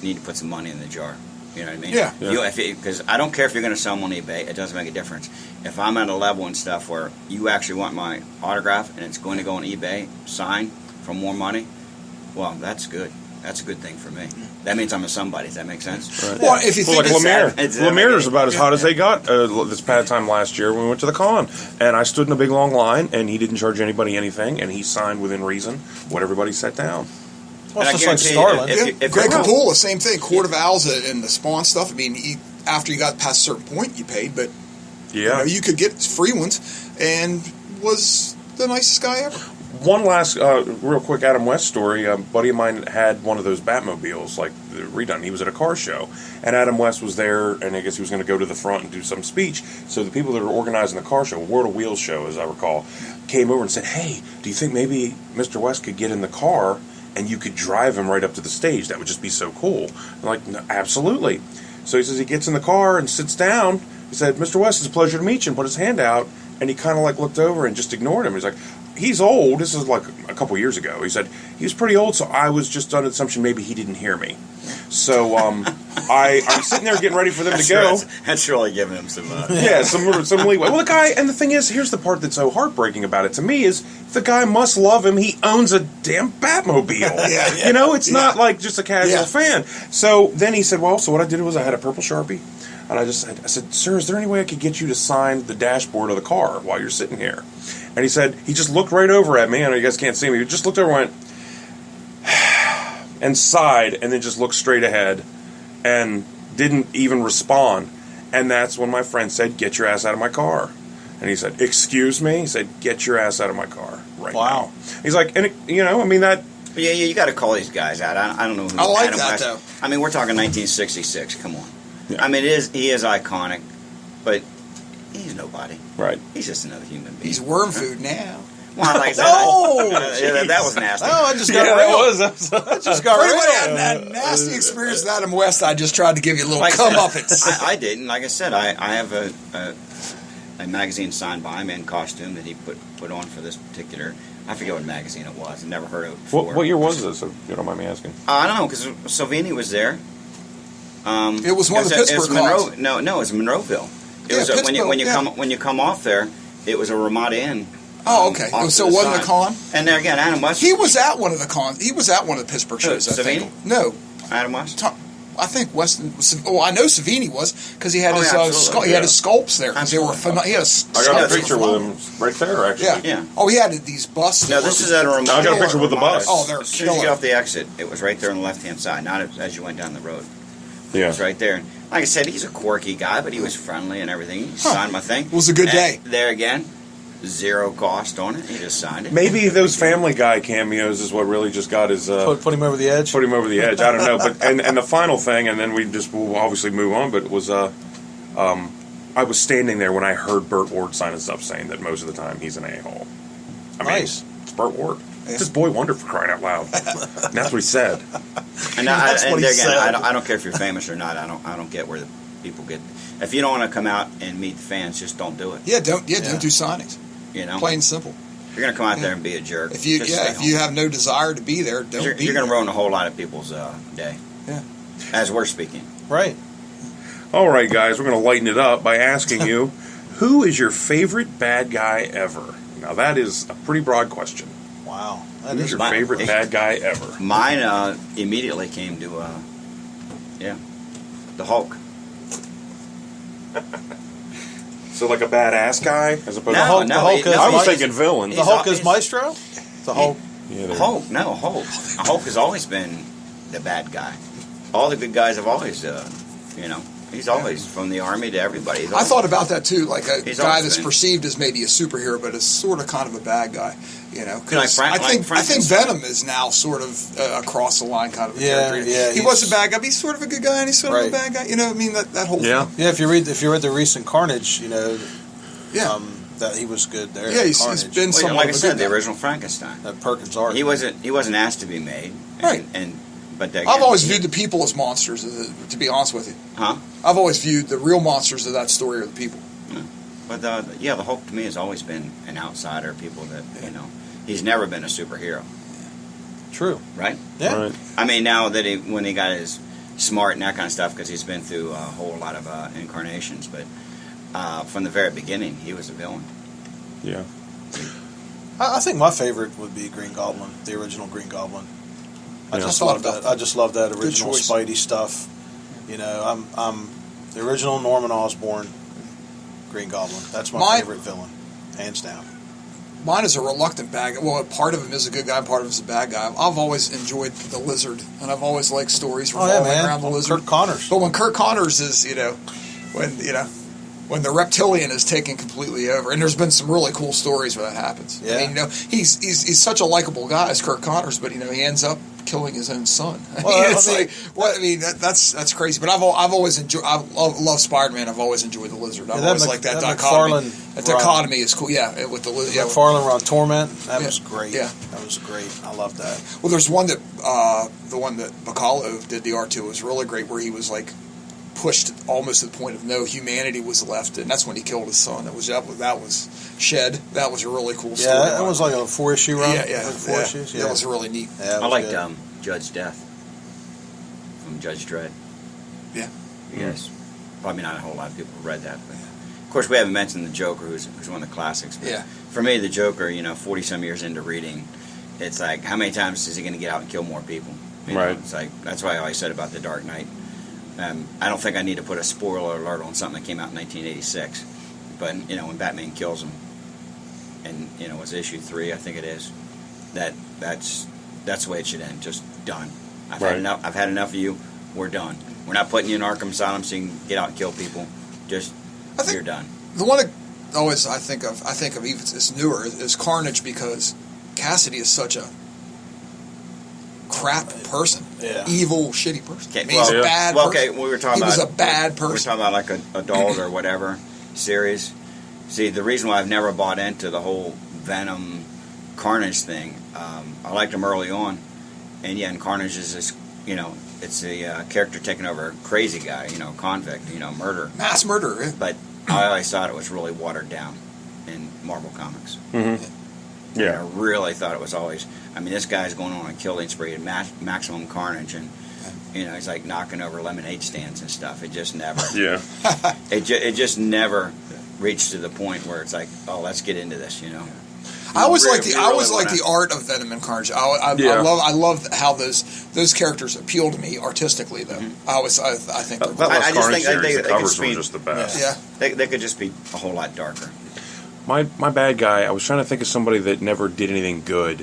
you need to put some money in the jar. You know what I mean? Yeah. Because I don't care if you're going to sell them on eBay. It doesn't make a difference. If I'm at a level and stuff where you actually want my autograph and it's going to go on eBay, signed for more money, well, that's good. That's a good thing for me. That means I'm a somebody. Does that make sense? Right. Well, if you Well, think like it's Lemire. It's- Lemire's about as hot as they got this past time last year when we went to the con. And I stood in a big long line, and he didn't charge anybody anything, and he signed within reason what everybody set down. Well, And it's I just like guarantee you, Starlin. if Greg you're- Capula, same thing. Court of Owls and the Spawn stuff. I mean, after you got past a certain point, you paid, but Yeah. you could get free ones, and was the nicest guy ever. One last, real quick Adam West story. A buddy of mine had one of those Batmobiles, like redone. He was at a car show, and Adam West was there, and I guess he was going to go to the front and do some speech. So the people that were organizing the car show, World of Wheels show, as I recall, came over and said, "Hey, do you think maybe Mr. West could get in the car and you could drive him right up to the stage? That would just be so cool." I'm like, "No, absolutely." So he says he gets in the car and sits down. He said, "Mr. West, it's a pleasure to meet you," and put his hand out, and he kind of like looked over and just ignored him. He's like, "He's old." This is like a couple years ago. He said he was pretty old, so I was just under the assumption maybe he didn't hear me. So I'm sitting there getting ready for them to go. That's really giving him some. Yeah, some leeway. Well, the guy, and the thing is, here's the part that's so heartbreaking about it to me is the guy must love him. He owns a damn Batmobile. Yeah. You know, it's not like just a casual Yeah. fan. So then he said, "Well, so what I did was I had a purple Sharpie, and I said, sir, is there any way I could get you to sign the dashboard of the car while you're sitting here?" And he said, he just looked right over at me. I know you guys can't see me. He just looked over and went, and sighed, and then just looked straight ahead and didn't even respond. And that's when my friend said, "Get your ass out of my car." And he said, "Excuse me?" He said, "Get your ass out of my car right Wow. now." He's like, and I mean that. Yeah, you got to call these guys out. I don't know who. I like Adam that, West. though. I mean, we're talking 1966. Come on. Yeah. I mean, he is iconic, but he's nobody. Right. He's just another human being. He's worm food now. Well, like I said, No! that was nasty. Oh, I just got Yeah, real. that was. I just got For anybody real. had that nasty experience with Adam West, I just tried to give you a little Like I comeuppance. said, I didn't. Like I said, I have a magazine signed by him in costume that he put on for this particular. I forget what magazine it was. I never heard of it before. What year was this? If you don't mind me asking. I don't know because Salvini was there. It was one of the it was Pittsburgh Monroe. cons. No, it was Monroeville. It Yeah, was when you Pittsburgh, when you come off there, it was a Ramada Inn. Oh, okay. off So to it the wasn't a side. con? And there again, Adam West. He was at one of the cons. He was at one of the Pittsburgh shows, I think. Savini? No. Adam West. I think Weston. Oh, I know Savini was because he had Oh, his yeah, absolutely, he had yeah. his sculpts there because they were. Absolutely. He had a I got a sculpts picture were with phenomenal. him right there, actually. Yeah. Yeah. Oh, he had these busts. No, that this were- is at a Ramada. I got a picture with the bus. Oh, they're As soon as you killer. get off the exit, it was right there on the left-hand side, not as you went down the road. It Yeah. was right there. And like I said, he's a quirky guy, but he was friendly and everything. He signed my thing. It was a good And day. There again, zero cost on it. He just signed it. Maybe those Family Guy cameos is what really just got his Put him over the edge. put him over the edge. I don't know, but and the final thing, and then we'll obviously move on. But it was I was standing there when I heard Burt Ward sign his stuff saying that most of the time he's an a-hole. I mean, Nice. it's Burt Ward. It's his boy wonder for crying out loud. And that's what he said. And, That's what he again, said. I don't care if you're famous or not. I don't get where the people get. If you don't want to come out and meet the fans, just don't do it. Yeah, don't Yeah. do signings. You know, Plain and simple. if you're gonna come out there and be a jerk. If you just stay if home. you have no desire to be there, don't you're, be you're gonna there. ruin a whole lot of people's day. Yeah. As we're speaking. Right. All right, guys, we're going to lighten it up by asking you, who is your favorite bad guy ever? Now, that is a pretty broad question. Wow. That Who's is your my- favorite bad guy ever? Mine immediately came to the Hulk. So, like a badass guy, as opposed No, to no, Hulk he- is no, I was he's- thinking villain. the he's Hulk al- is Maestro? The Hulk. Yeah, they're- Hulk, no, Hulk. Hulk has always been the bad guy. All the good guys have always, he's always from the army to everybody. He's I always- thought about that too, like a He's guy always that's been. perceived as maybe a superhero, but is sort of kind of a bad guy. You know, 'cause Like Frank- I think like Frankenstein. Venom is now sort of across the line kind of a Yeah, character. yeah, he was he's- a bad guy, but he's sort of a good guy, and he's sort of a Right. bad guy. You know, what I mean that whole Yeah. thing. Yeah, if you read the recent Carnage, Yeah, that he was good there. yeah, he's Carnage. been Well, somewhat like I of a said, good the guy. original Frankenstein. that Perkins art. He wasn't asked to be made. Right. But I've always viewed the people as monsters. To be honest with you, Huh? I've always viewed the real monsters of that story are the people. But the Hulk to me has always been an outsider. People that he's never been a superhero, True. right? Yeah. Right. I mean, now that when he got his smart and that kind of stuff, because he's been through a whole lot of incarnations. But from the very beginning, he was a villain. Yeah. I think my favorite would be Green Goblin, the original Green Goblin. I Yeah. just I thought love about that. I just love that original choice. Spidey stuff. I'm the original Norman Osborn Green Goblin. That's my favorite villain, hands down. Mine is a reluctant bad guy. Well, part of him is a good guy, part of him is a bad guy. I've always enjoyed the Lizard, and I've always liked stories revolving around the Lizard. Kirk Connors. But when Kirk Connors is, when the reptilian is taken completely over, and there's been some really cool stories where that happens. Yeah. I mean, he's such a likable guy as Kirk Connors, but he ends up killing his own son. Well, It's I mean, like, what? I mean, that's crazy. But I've always enjoyed. I love Spider-Man. I've always enjoyed the Lizard. I've Yeah, that always Mc- liked that that dichotomy. McFarlane That run. dichotomy is cool. Yeah, with the Lizard. Yeah, McFarlane on Torment. That Yeah. was great. Yeah. That was great. I love that. Well, there's one that the one that Bacalo did the art to was really great, where he was like pushed almost to the point of no humanity was left, and that's when he killed his son. That was Shed. That was a really cool story. Yeah, that was like a 4-issue run. yeah. Like 4 issues. Yeah, That was really neat. Yeah, it I was liked good. Judge Death from Judge Dredd. Yeah. Yes. Probably not a whole lot of people read that, but of course we haven't mentioned the Joker, who's one of the classics. But Yeah. For me, the Joker, 40 some years into reading, it's like how many times is he going to get out and kill more people? Right. It's like that's why I always said about the Dark Knight. I don't think I need to put a spoiler alert on something that came out in 1986, but when Batman kills him, and it was issue 3, I think it is. That's the way it should end. Just done. I've Right. had enough. I've had enough of you. We're done. We're not putting you in Arkham Asylum so you can get out and kill people. Just I think- you're done. The one that always I think of even it's newer is Carnage, because Cassidy is such a crap person, Yeah. evil, shitty person. Okay, I mean, he's well, a bad well, person. okay, we were talking He about was a bad We're person. talking about like an adult or whatever series. See, the reason why I've never bought into the whole Venom Carnage thing, I liked him early on, and Carnage is this, it's a character taking over a crazy guy, convict, murder. Mass murderer. But I always thought it was really watered down in Marvel Comics. Yeah. I really thought it was always. I mean, this guy's going on a killing spree at maximum carnage, and he's like knocking over lemonade stands and stuff. It just never. Yeah. It just never reached to the point where it's like, oh, let's get into this. I always Really- like the we I always really like the wanna- art of Venom and Carnage. I Yeah. love how those characters appeal to me artistically though. I think they're But cool. I just Carnage think series, they the could covers were speed- just the best. yeah. They could just be a whole lot darker. My bad guy, I was trying to think of somebody that never did anything good,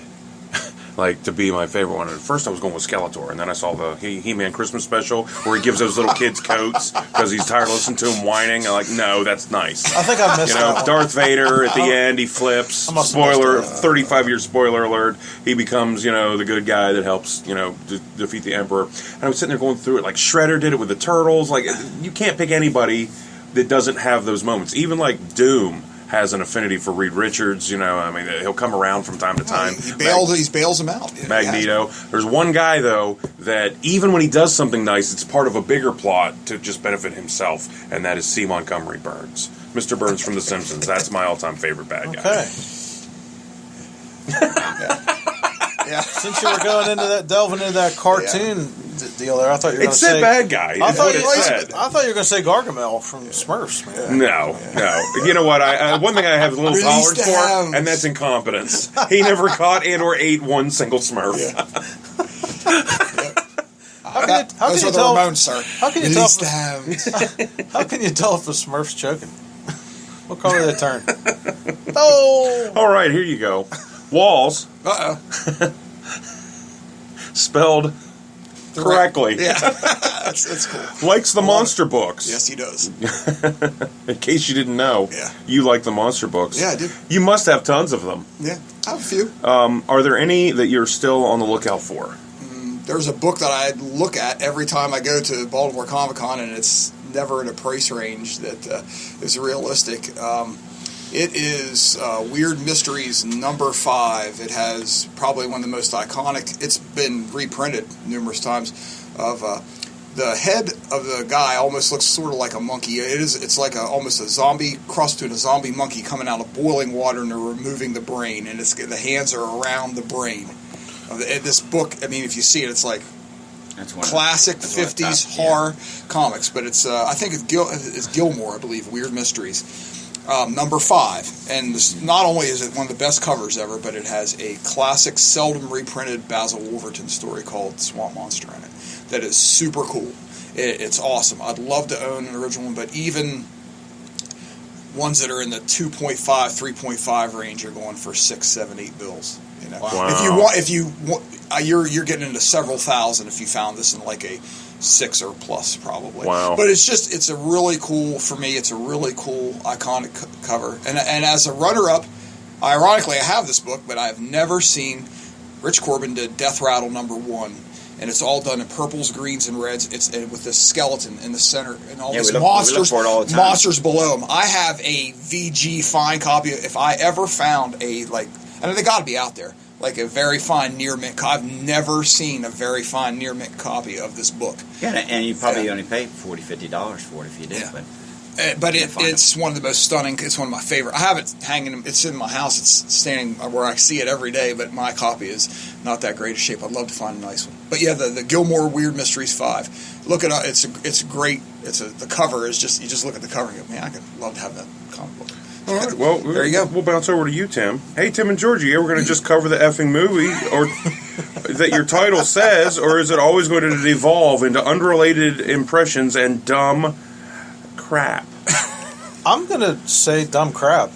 like to be my favorite one. At first I was going with Skeletor, and then I saw the He-Man Christmas special where he gives those little kids coats because he's tired of listening to him whining. I'm like, no, that's nice. I think I missed that one. Darth Vader at the end, he flips. I must have missed Spoiler, that. 35-year spoiler alert. He becomes, the good guy that helps, defeat the Emperor. And I was sitting there going through it. Like Shredder did it with the Turtles. Like, you can't pick anybody that doesn't have those moments. Even like Doom has an affinity for Reed Richards. He'll come around from time to time. He bails them out. Magneto. There's one guy though that even when he does something nice, it's part of a bigger plot to just benefit himself, and that is C. Montgomery Burns, Mr. Burns from The Simpsons. That's my all-time favorite bad guy. Okay. Yeah. Since you were delving into that cartoon deal there, I thought you were going It to said say bad guy. I That's thought what you it said. I thought you were going to say Gargamel from Smurfs, man. No. You know what? I one thing I have a little Release tolerance the for, hounds. and that's incompetence. He never caught and or ate one single Smurf. How can Those you are the tell? Ramones, sir. How can you Release tell? the hounds. How can you tell if a Smurf's choking? What color did it turn? Oh, All right, here you go. Walls, Uh oh. spelled correctly. Yeah, that's cool. Likes the monster books. Yes, he does. In case you didn't know, Yeah. you like the monster books. Yeah, I do. You must have tons of them. Yeah, I have a few. Are there any that you're still on the lookout for? There's a book that I look at every time I go to Baltimore Comic Con, and it's never in a price range that is realistic. It is Weird Mysteries number 5. It has probably one of the most iconic. It's been reprinted numerous times. Of the head of the guy almost looks sort of like a monkey. It's like almost a zombie crossed to a zombie monkey coming out of boiling water, and they're removing the brain, and the hands are around the brain. This book, I mean, if you see it, it's like That's one classic that's one of the 50s top, yeah. horror comics, but it's I think it's Gilmore, I believe, Weird Mysteries, number 5. And not only is it one of the best covers ever, but it has a classic, seldom reprinted Basil Wolverton story called Swamp Monster in it. That is super cool. It's awesome. I'd love to own an original one, but even ones that are in the 2.5, 3.5 range are going for 6, 7, 8 bills. You know, Wow. if you want, you're getting into several thousand if you found this in like a 6 or plus probably. Wow. But it's a really cool, for me, it's a really cool iconic cover. And as a runner-up, ironically, I have this book, but I have never seen Rich Corbin did Death Rattle number 1. And it's all done in purples, greens, and reds. It's with this skeleton in the center and all Yeah, these we look for it all the time. monsters below him. I have a VG fine copy. If I ever found a and they got to be out there, like a very fine near mint. I've never seen a very fine near mint copy of this book. Yeah, and you probably only pay $40, $50 for it if you did. Yeah. But It's one of the most stunning. It's one of my favorite. I have it hanging. It's in my house. It's standing where I see it every day. But my copy is not that great a shape. I'd love to find a nice one. But yeah, the Gilmore Weird Mysteries 5. Look it up. It's great. The cover is just, you just look at the cover and go, man, I could love to have that comic book. All right, well, There you go. We'll bounce over to you, Tim. Hey, Tim and Georgie, you ever going to just cover the effing movie or that your title says, or is it always going to devolve into unrelated impressions and dumb crap? I'm gonna say dumb crap.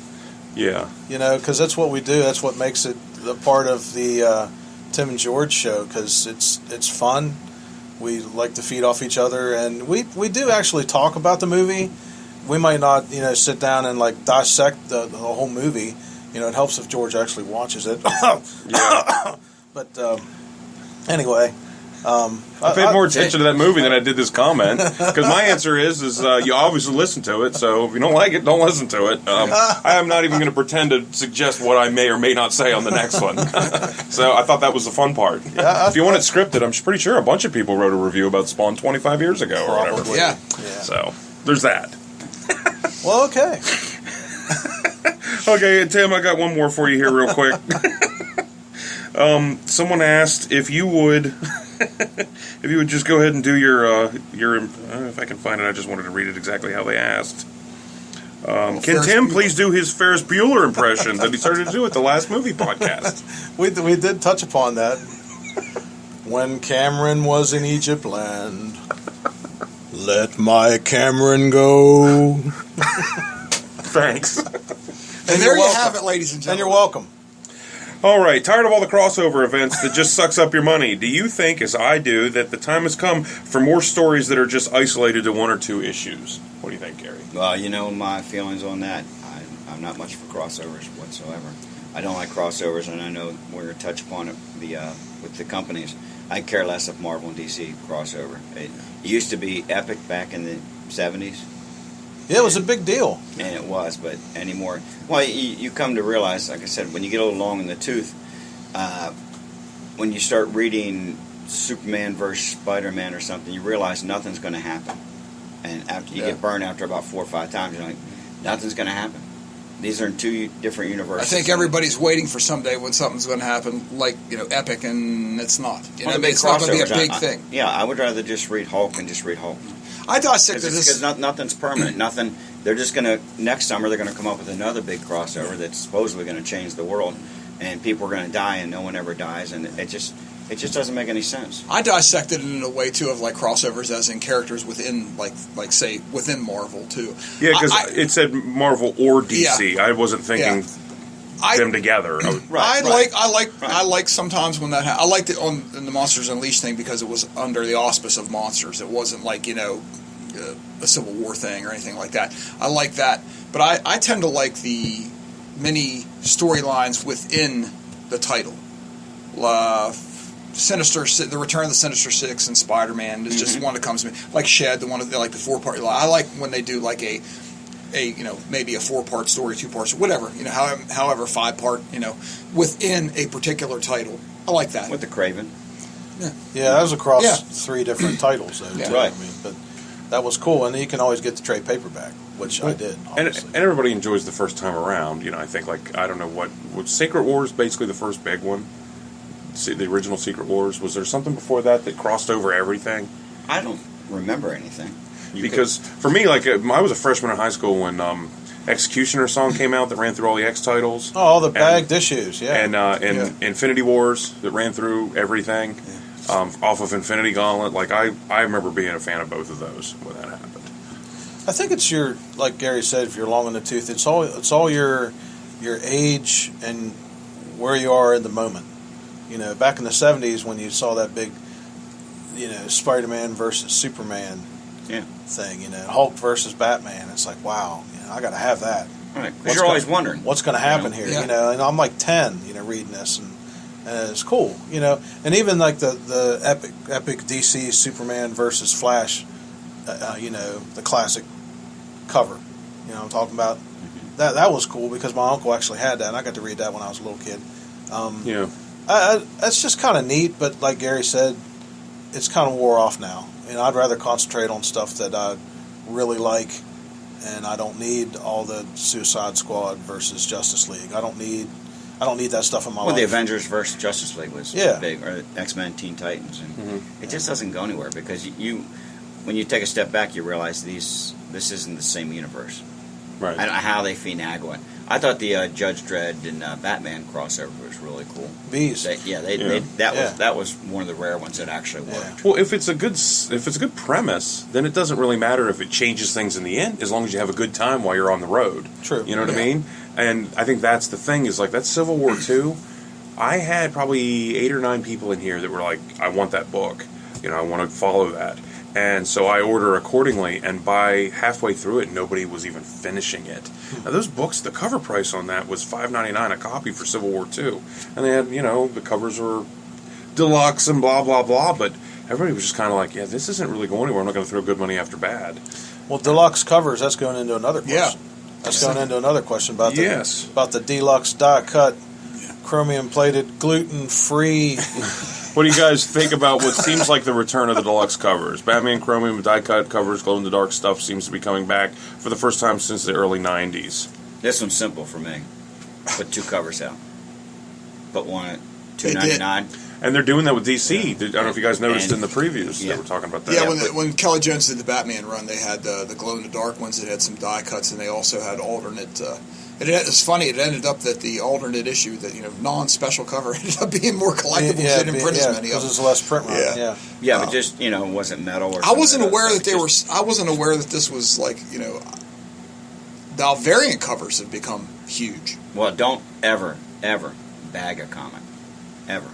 Yeah. You know, because that's what we do. That's what makes it a part of the Tim and George show. Because it's fun. We like to feed off each other, and we do actually talk about the movie. We might not, sit down and like dissect the whole movie. It helps if George actually watches it. Yeah. But anyway, I paid more attention to that movie than I did this comment, because my answer is you obviously listen to it, so if you don't like it, don't listen to it. I am not even going to pretend to suggest what I may or may not say on the next one. So I thought that was the fun part. Yeah, if you want it scripted, I'm pretty sure a bunch of people wrote a review about Spawn 25 years ago or whatever. Probably. Yeah. So there's that. Well, okay. Okay, Tim, I got one more for you here real quick. Someone asked if you would just go ahead and do your if I can find it, I just wanted to read it exactly how they asked. Can Ferris Tim Bueller. please do his Ferris Bueller impression that he started to do at the last movie podcast? We did touch upon that. When Cameron was in Egypt land, let my Cameron go. Thanks. And there you have it, ladies and And gentlemen. you're welcome. All right, tired of all the crossover events that just sucks up your money? Do you think, as I do, that the time has come for more stories that are just isolated to one or two issues? What do you think, Gary? Well, my feelings on that. I'm not much for crossovers whatsoever. I don't like crossovers, and I know we're going to touch upon it with the companies. I care less if Marvel and DC crossover. It used to be epic back in the 70s. Yeah, it was a big deal. And it was, but anymore. Well, you come to realize, like I said, when you get a little long in the tooth, when you start reading Superman versus Spider-Man or something, you realize nothing's going to happen. And after you get burned after about 4 or 5 times, you're like, nothing's going to happen. These are in two different universes. I think everybody's waiting for someday when something's going to happen, like Epic, and it's not. It's not going to be a crossovers. big thing. Yeah, I would rather just read Hulk and just read Hulk. I dissected Because this. nothing's permanent. Nothing. They're just going to, next summer, they're going to come up with another big crossover that's supposedly going to change the world, and people are going to die, and no one ever dies, and it just doesn't make any sense. I dissected it in a way too of like crossovers, as in characters within, like say within Marvel too. Yeah, because I- it said Marvel or DC. Yeah. I wasn't thinking them together. I like sometimes when that I liked it in the Monsters Unleashed thing because it was under the auspice of monsters. It wasn't like a Civil War thing or anything like that. I like that, but I tend to like the many storylines within the title. The Return of the Sinister Six and Spider-Man is just one that comes to me. Like Shed, the one like the 4-part. I like when they do like a maybe a 4-part story, 2 parts, whatever. However 5-part. Within a particular title. I like that. With the Craven. Yeah, that was across 3 different titles, though. Yeah. Too. Right. I mean, but that was cool, and you can always get the trade paperback, which I did. And Obviously. everybody enjoys the first time around. I think I don't know what Secret Wars basically the first big one. The original Secret Wars. Was there something before that crossed over everything? I don't remember anything. Because for me, I was a freshman in high school when Executioner song came out that ran through all the X titles. Oh, all the bagged issues, yeah. And Infinity Wars that ran through everything off of Infinity Gauntlet. I remember being a fan of both of those when that happened. I think it's like Gary said, if you're long in the tooth, it's all your age and where you are in the moment. Back in the 70s when you saw that big, Spider-Man versus Superman thing, Hulk versus Batman, it's like, wow, I got to have that. Right, because you're always wondering what's going to happen here, and I'm like 10, reading this, and it's cool, and even like the epic DC Superman versus Flash, the classic cover, I'm talking about. That was cool because my uncle actually had that, and I got to read that when I was a little kid. That's just kind of neat, but like Gary said, it's kind of wore off now. I'd rather concentrate on stuff that I really like, and I don't need all the Suicide Squad versus Justice League. I don't need that stuff in my life. Well, the Avengers versus Justice League was Yeah. big, or X-Men, Teen Titans, and it just doesn't go anywhere because when you take a step back, you realize this isn't the same universe. Right. I don't know how they finagle it. I thought the Judge Dredd and Batman crossover was really cool. Bees. That was one of the rare ones that actually worked. Well, if it's a good premise, then it doesn't really matter if it changes things in the end, as long as you have a good time while you're on the road. True. You know what I mean? And I think that's the thing is that Civil War II. I had probably 8 or 9 people in here that were like, "I want that book. I want to follow that." And so I order accordingly, and by halfway through it, nobody was even finishing it. Now those books, the cover price on that was $5.99 a copy for Civil War II, and they had the covers were deluxe and blah blah blah. But everybody was just kind of like, "Yeah, this isn't really going anywhere. I'm not going to throw good money after bad." Well, deluxe covers. That's going into another question. Yeah. That's going into another question about Yes. about the deluxe die cut, chromium plated, gluten free. What do you guys think about what seems like the return of the deluxe covers? Batman Chromium die-cut covers, glow-in-the-dark stuff seems to be coming back for the first time since the early 90s. This one's simple for me. Put 2 covers out. Put one at $2.99. And they're doing that with DC. I don't know if you guys noticed in the previews they were talking about that. Yeah, when Kelly Jones did the Batman run, they had the glow-in-the-dark ones that had some die cuts, and they also had alternate... It's funny. It ended up that the alternate issue, that non-special cover, ended up being more collectible because they didn't print as many of because them. it's less print run. Yeah, but just it wasn't metal or. I wasn't something. aware that they were. I wasn't aware that this was like the variant covers have become huge. Well, don't ever bag a comic, ever.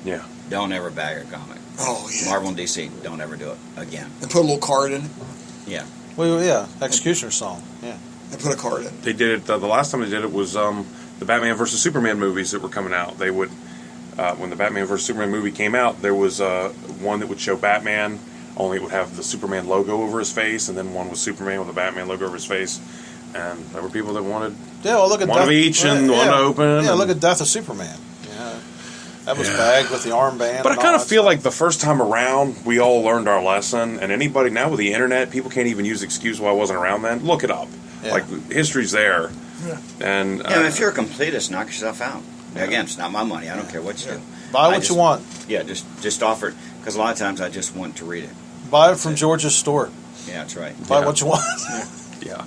Yeah. Don't ever bag a comic. Oh yeah. Marvel and DC, don't ever do it again. And put a little card in it. Yeah. Well, yeah, Executioner's song. Yeah. And put a card in. They did it, the last time they did it was the Batman vs. Superman movies that were coming out. They would, when the Batman vs. Superman movie came out, there was one that would show Batman, only it would have the Superman logo over his face, and then one was Superman with the Batman logo over his face. And there were people that wanted Look at one of each and one to open. Yeah, look at Death of Superman. Yeah. That was bagged with the armband. But I and kind all of feel that like the first time around, we all learned our lesson. And anybody now with the internet, people can't even use the excuse why I wasn't around then. Look it up. Yeah. Like, history's there. Yeah. And if you're a completist, knock yourself out. Again, it's not my money. I don't care what you do. Buy what you want. Yeah, just offer it. Because a lot of times I just want to read it. Buy it from George's store. Yeah, that's right. Buy what you want. yeah.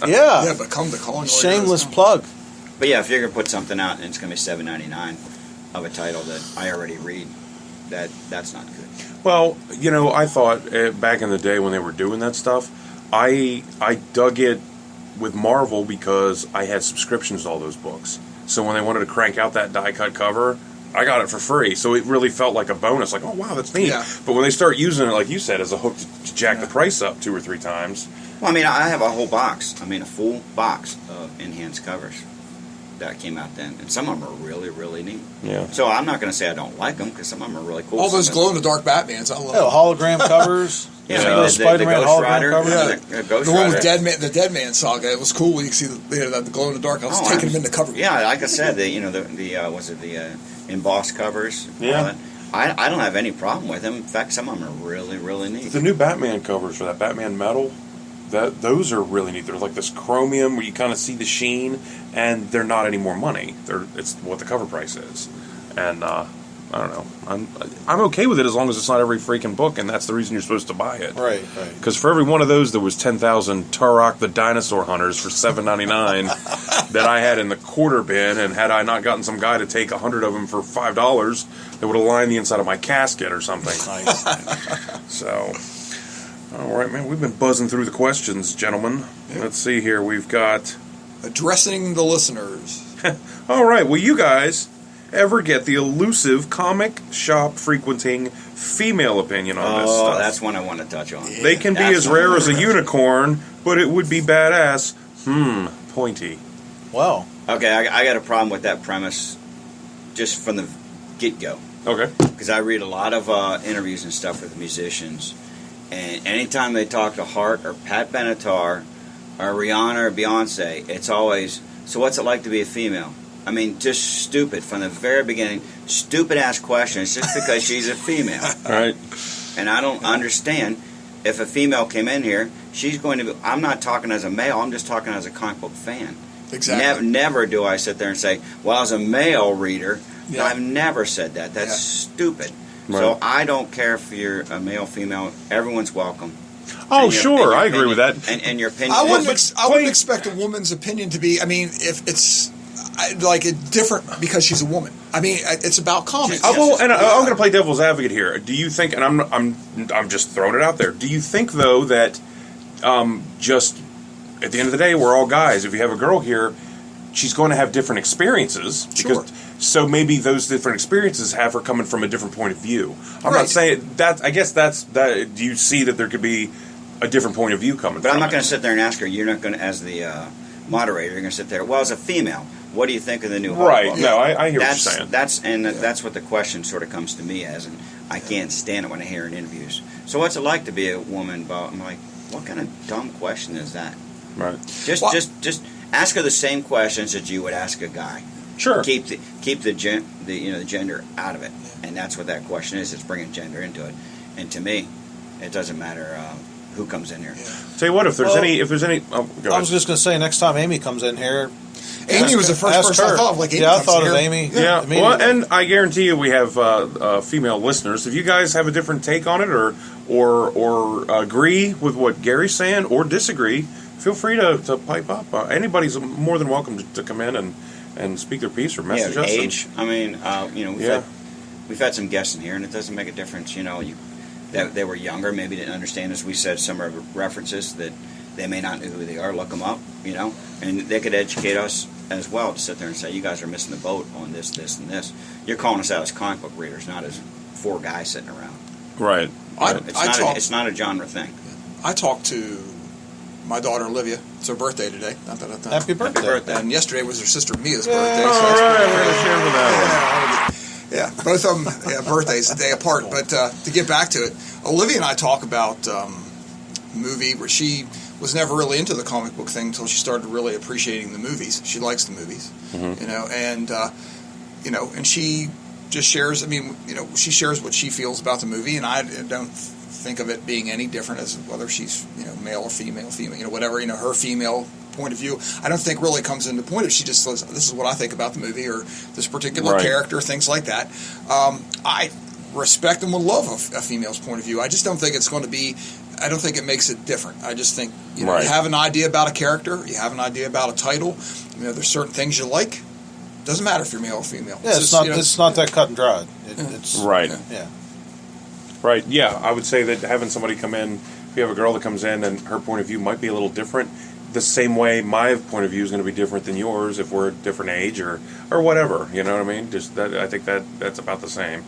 Yeah. Yeah, but come to calling. Shameless plug. But yeah, if you're going to put something out and it's going to be $7.99 of a title that I already read, that's not good. Well, I thought back in the day when they were doing that stuff, I dug it with Marvel because I had subscriptions to all those books. So when they wanted to crank out that die-cut cover, I got it for free. So it really felt like a bonus. Like, oh, wow, that's neat. Yeah. But when they start using it, like you said, as a hook to jack the price up 2 or 3 times. Well, I mean, I have a whole box. I mean, a full box of enhanced covers that came out then, and some of them are really, really neat. Yeah. So I'm not going to say I don't like them because some of them are really cool. All those Some of glow-in-the-dark Batmans, I love Yeah, them. hologram covers. Yeah, Yeah. the Spider-Man Ghost hologram Rider, cover. Yeah. the Ghost The one Rider. with the Dead Man saga. It was cool when you see the glow-in-the-dark. I was taking them in the cover. Yeah, like I said, the embossed covers. and all Yeah. that. I don't have any problem with them. In fact, some of them are really, really neat. The new Batman covers for that Batman Metal, those are really neat. They're like this chromium where you kind of see the sheen, and they're not any more money. It's what the cover price is, and I don't know. I'm okay with it as long as it's not every freaking book, and that's the reason you're supposed to buy it. Right. Because for every one of those, there was 10,000 Turok the Dinosaur Hunters for $7.99 that I had in the quarter bin, and had I not gotten some guy to take 100 of them for $5, they would have lined the inside of my casket or something. Nice. So, all right, man, we've been buzzing through the questions, gentlemen. Yeah. Let's see here. We've got... Addressing the listeners. All right, will you guys ever get the elusive comic shop frequenting female opinion on this Oh, stuff? that's one I want to touch on. They can be That's as one I rare wanna as a touch on. unicorn, but it would be badass. Pointy. Wow. Okay, I got a problem with that premise just from the get-go. Okay. Because I read a lot of interviews and stuff with musicians, and anytime they talk to Hart or Pat Benatar or Rihanna or Beyonce, it's always, so what's it like to be a female? I mean, just stupid from the very beginning. Stupid-ass questions just because she's a female. All right. And I don't understand, if a female came in here, she's going to be, I'm not talking as a male, I'm just talking as a comic book fan. Exactly. Never do I sit there and say, well, as a male reader, Yeah. I've never said that. That's Yeah. stupid. Right. So I don't care if you're a male, female, everyone's welcome. Oh, And your- sure, and your I agree with opinion- that. And your opinion I is- wouldn't expect a woman's opinion to be. I mean, if it's like different because she's a woman. I mean, it's about comics. Well, and I'm going to play devil's advocate here. Do you think? And I'm just throwing it out there. Do you think though that just at the end of the day, we're all guys. If you have a girl here, she's going to have different experiences. Sure. So maybe those different experiences have her coming from a different point of view. I'm Right. not saying that. I guess that's that. Do you see that there could be a different point of view coming? But from I'm not it? going to sit there and ask her. You're not going to, as the moderator, you're going to sit there. Well, as a female, what do you think of the new Hulk Right. book? No, I hear That's what you're saying. that's what the question sort of comes to me as, and I can't stand it when I hear in interviews. So what's it like to be a woman? But I'm like, what kind of dumb question is that? Right. Just Well- just ask her the same questions that you would ask a guy. Sure. Keep the gender out of it, and that's what that question is. It's bringing gender into it, and to me, it doesn't matter who comes in here. Tell you what, if there's Well, any. Oh, go I ahead. was just going to say, next time Amy comes in here, Amy was the first ask person her. I thought of. Like, Amy yeah, I comes thought in of here. Amy. Yeah, immediately. well, and I guarantee you we have female listeners. If you guys have a different take on it, or agree with what Gary's saying, or disagree, feel free to pipe up. Anybody's more than welcome to come in and speak their piece or message Yeah, us. age. I mean, Yeah. we've had some guests in here, and it doesn't make a difference. That they were younger, maybe didn't understand, as we said, some of the references that they may not know who they are. Look them up, and they could educate us as well to sit there and say, you guys are missing the boat on this, this, and this. You're calling us out as comic book readers, not as 4 guys sitting around. Right. It's not a genre thing. I talked to my daughter Olivia. It's her birthday today. Not that I thought. Happy birthday. birthday. And yesterday was her sister Mia's Yay. birthday. All So that's right, pretty we're crazy. gonna share with that Yeah, both of them birthdays a day apart. But to get back to it, Olivia and I talk about movie where she was never really into the comic book thing until she started really appreciating the movies. She likes the movies, and she just shares. I mean, she shares what she feels about the movie, and I don't think of it being any different as whether she's male or female, whatever her female point of view. I don't think really comes into point if she just says, this is what I think about the movie or this particular Right. character, things like that. I respect and would love a female's point of view. I just don't think it's going to be, I don't think it makes it different. I just think, Right. you have an idea about a character, you have an idea about a title, there's certain things you like. Doesn't matter if you're male or female. Yeah, it's not. It's not that cut and dried. It's Right. Yeah. Right. Yeah, I would say that having somebody come in, if you have a girl that comes in and her point of view might be a little different, the same way my point of view is going to be different than yours if we're a different age or whatever. You know what I mean? Just that, I think that's about the same.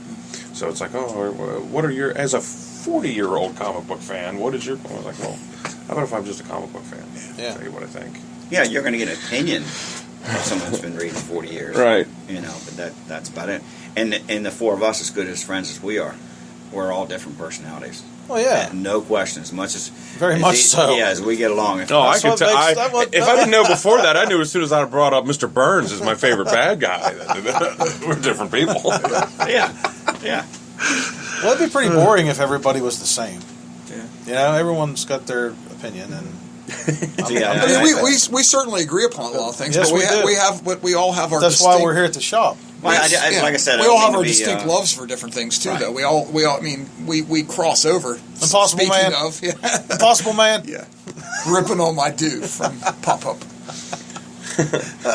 So it's like, oh, what are your, as a 40-year-old comic book fan, what is your, I was like, well, how about if I'm just a comic book fan? Yeah. I'll tell you what I think. Yeah, you're going to get an opinion of someone who's been reading 40 years. Right. You know, but that's about it. And the four of us, as good as friends as we are, we're all different personalities. Well, yeah. And no question. As much as Very much so. Yeah, as we get along. No, I That's could what tell. makes that one- If I didn't know before that, I knew as soon as I brought up Mr. Burns as my favorite bad guy. We're different people. Yeah, yeah. Well, it'd be pretty boring if everybody was the same. Yeah. You know, everyone's got their opinion, and Yeah, I mean, we certainly agree upon a lot of things, Yes, but we do. but we all have our. that's distinct, why we're here at the shop. Well, Yeah. like I said, we I don't all have mean our to be, distinct loves for different things too. Right. Though we all, I mean, we cross over. Impossible Speaking Man. of, yeah, Impossible Man. yeah, ripping on my dude from Pop Up.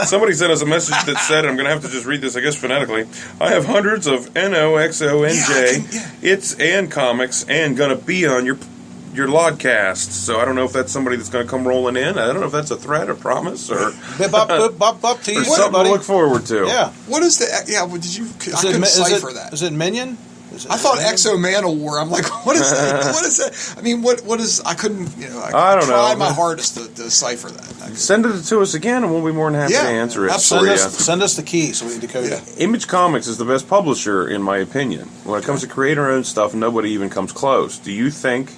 Somebody sent us a message that said, and I'm going to have to just read this, I guess, phonetically. I have hundreds of NOXONJ, it's and comics, and going to be on your Lodcast. So I don't know if that's somebody that's going to come rolling in. I don't know if that's a threat, a promise, or Bip, bop, bip, bop, bop, to or you, something buddy. to look forward to. Yeah. What is the? Yeah, what did you? I couldn't cipher that. Is it Minion? Is it I thought Minion? Exo Manowar. I'm like, what is that? What is that? I mean, what is? I couldn't. You know, I don't know. tried my hardest to decipher that. Send it to us again, and we'll be more than happy Yeah, to answer it absolutely. for you. Send us the key so we can decode Yeah. it. Image Comics is the best publisher, in my opinion. When it comes to creator-owned stuff, nobody even comes close. Do you think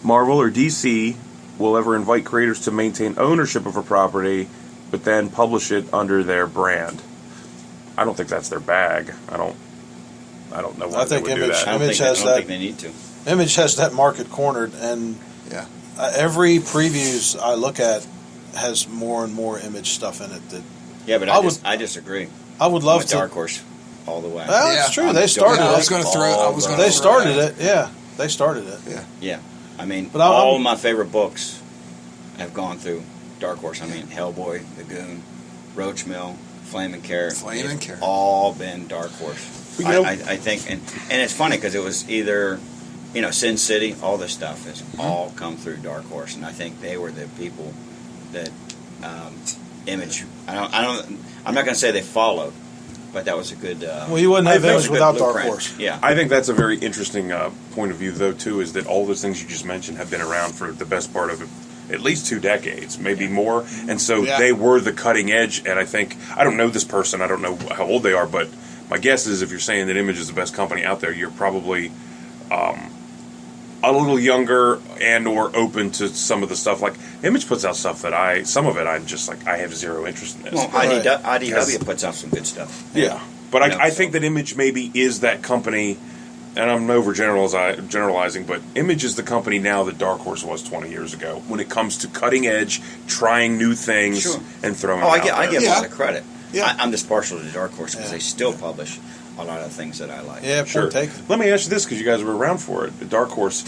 Marvel or DC will ever invite creators to maintain ownership of a property, but then publish it under their brand? I don't think that's their bag. I don't know why I they think would do Image- I that. don't, Image think, I has don't that- think they need to. Image has that market cornered, and Yeah. every previews I look at has more and more Image stuff in it that Yeah, but I disagree. I would I'm love a to. Dark Horse all the way. Well, Yeah. it's true. I'm They going started I it. was going to throw. I was going to. They started it. Yeah, they started it. Yeah, I mean, But I'm- all of my favorite books have gone through Dark Horse. I mean, Hellboy, The Goon, Roachmill, Flame and Carrot. Flame and It's Carrot. all been Dark Horse. You know- I think, and it's funny because it was either, you know, Sin City, all this stuff has all come through Dark Horse, and I think they were the people that Image. I'm not going to say they followed, but that was a good. Well, you wouldn't I have think it was Image a good without Dark blueprint. Horse. Yeah, I think that's a very interesting point of view, though, too, is that all those things you just mentioned have been around for the best part of at least 2 decades, maybe more. And so Yeah. they were the cutting edge. And I think, I don't know this person, I don't know how old they are, but my guess is if you're saying that Image is the best company out there, you're probably a little younger and or open to some of the stuff. Like, Image puts out stuff that some of it I'm just like, I have zero interest in this. well, Right. IDW puts out some good stuff. Yeah, but You know, I so- think that Image maybe is that company, and I'm generalizing, but Image is the company now that Dark Horse was 20 years ago when it comes to cutting edge, trying new things, Sure. and throwing. Oh, it I out give there. a Yeah. lot of credit. Yeah. I'm just partial to Dark Horse because Yeah. they still publish a lot of things that I like. Yeah, Sure. point taken. Let me ask you this, because you guys were around for it. The Dark Horse,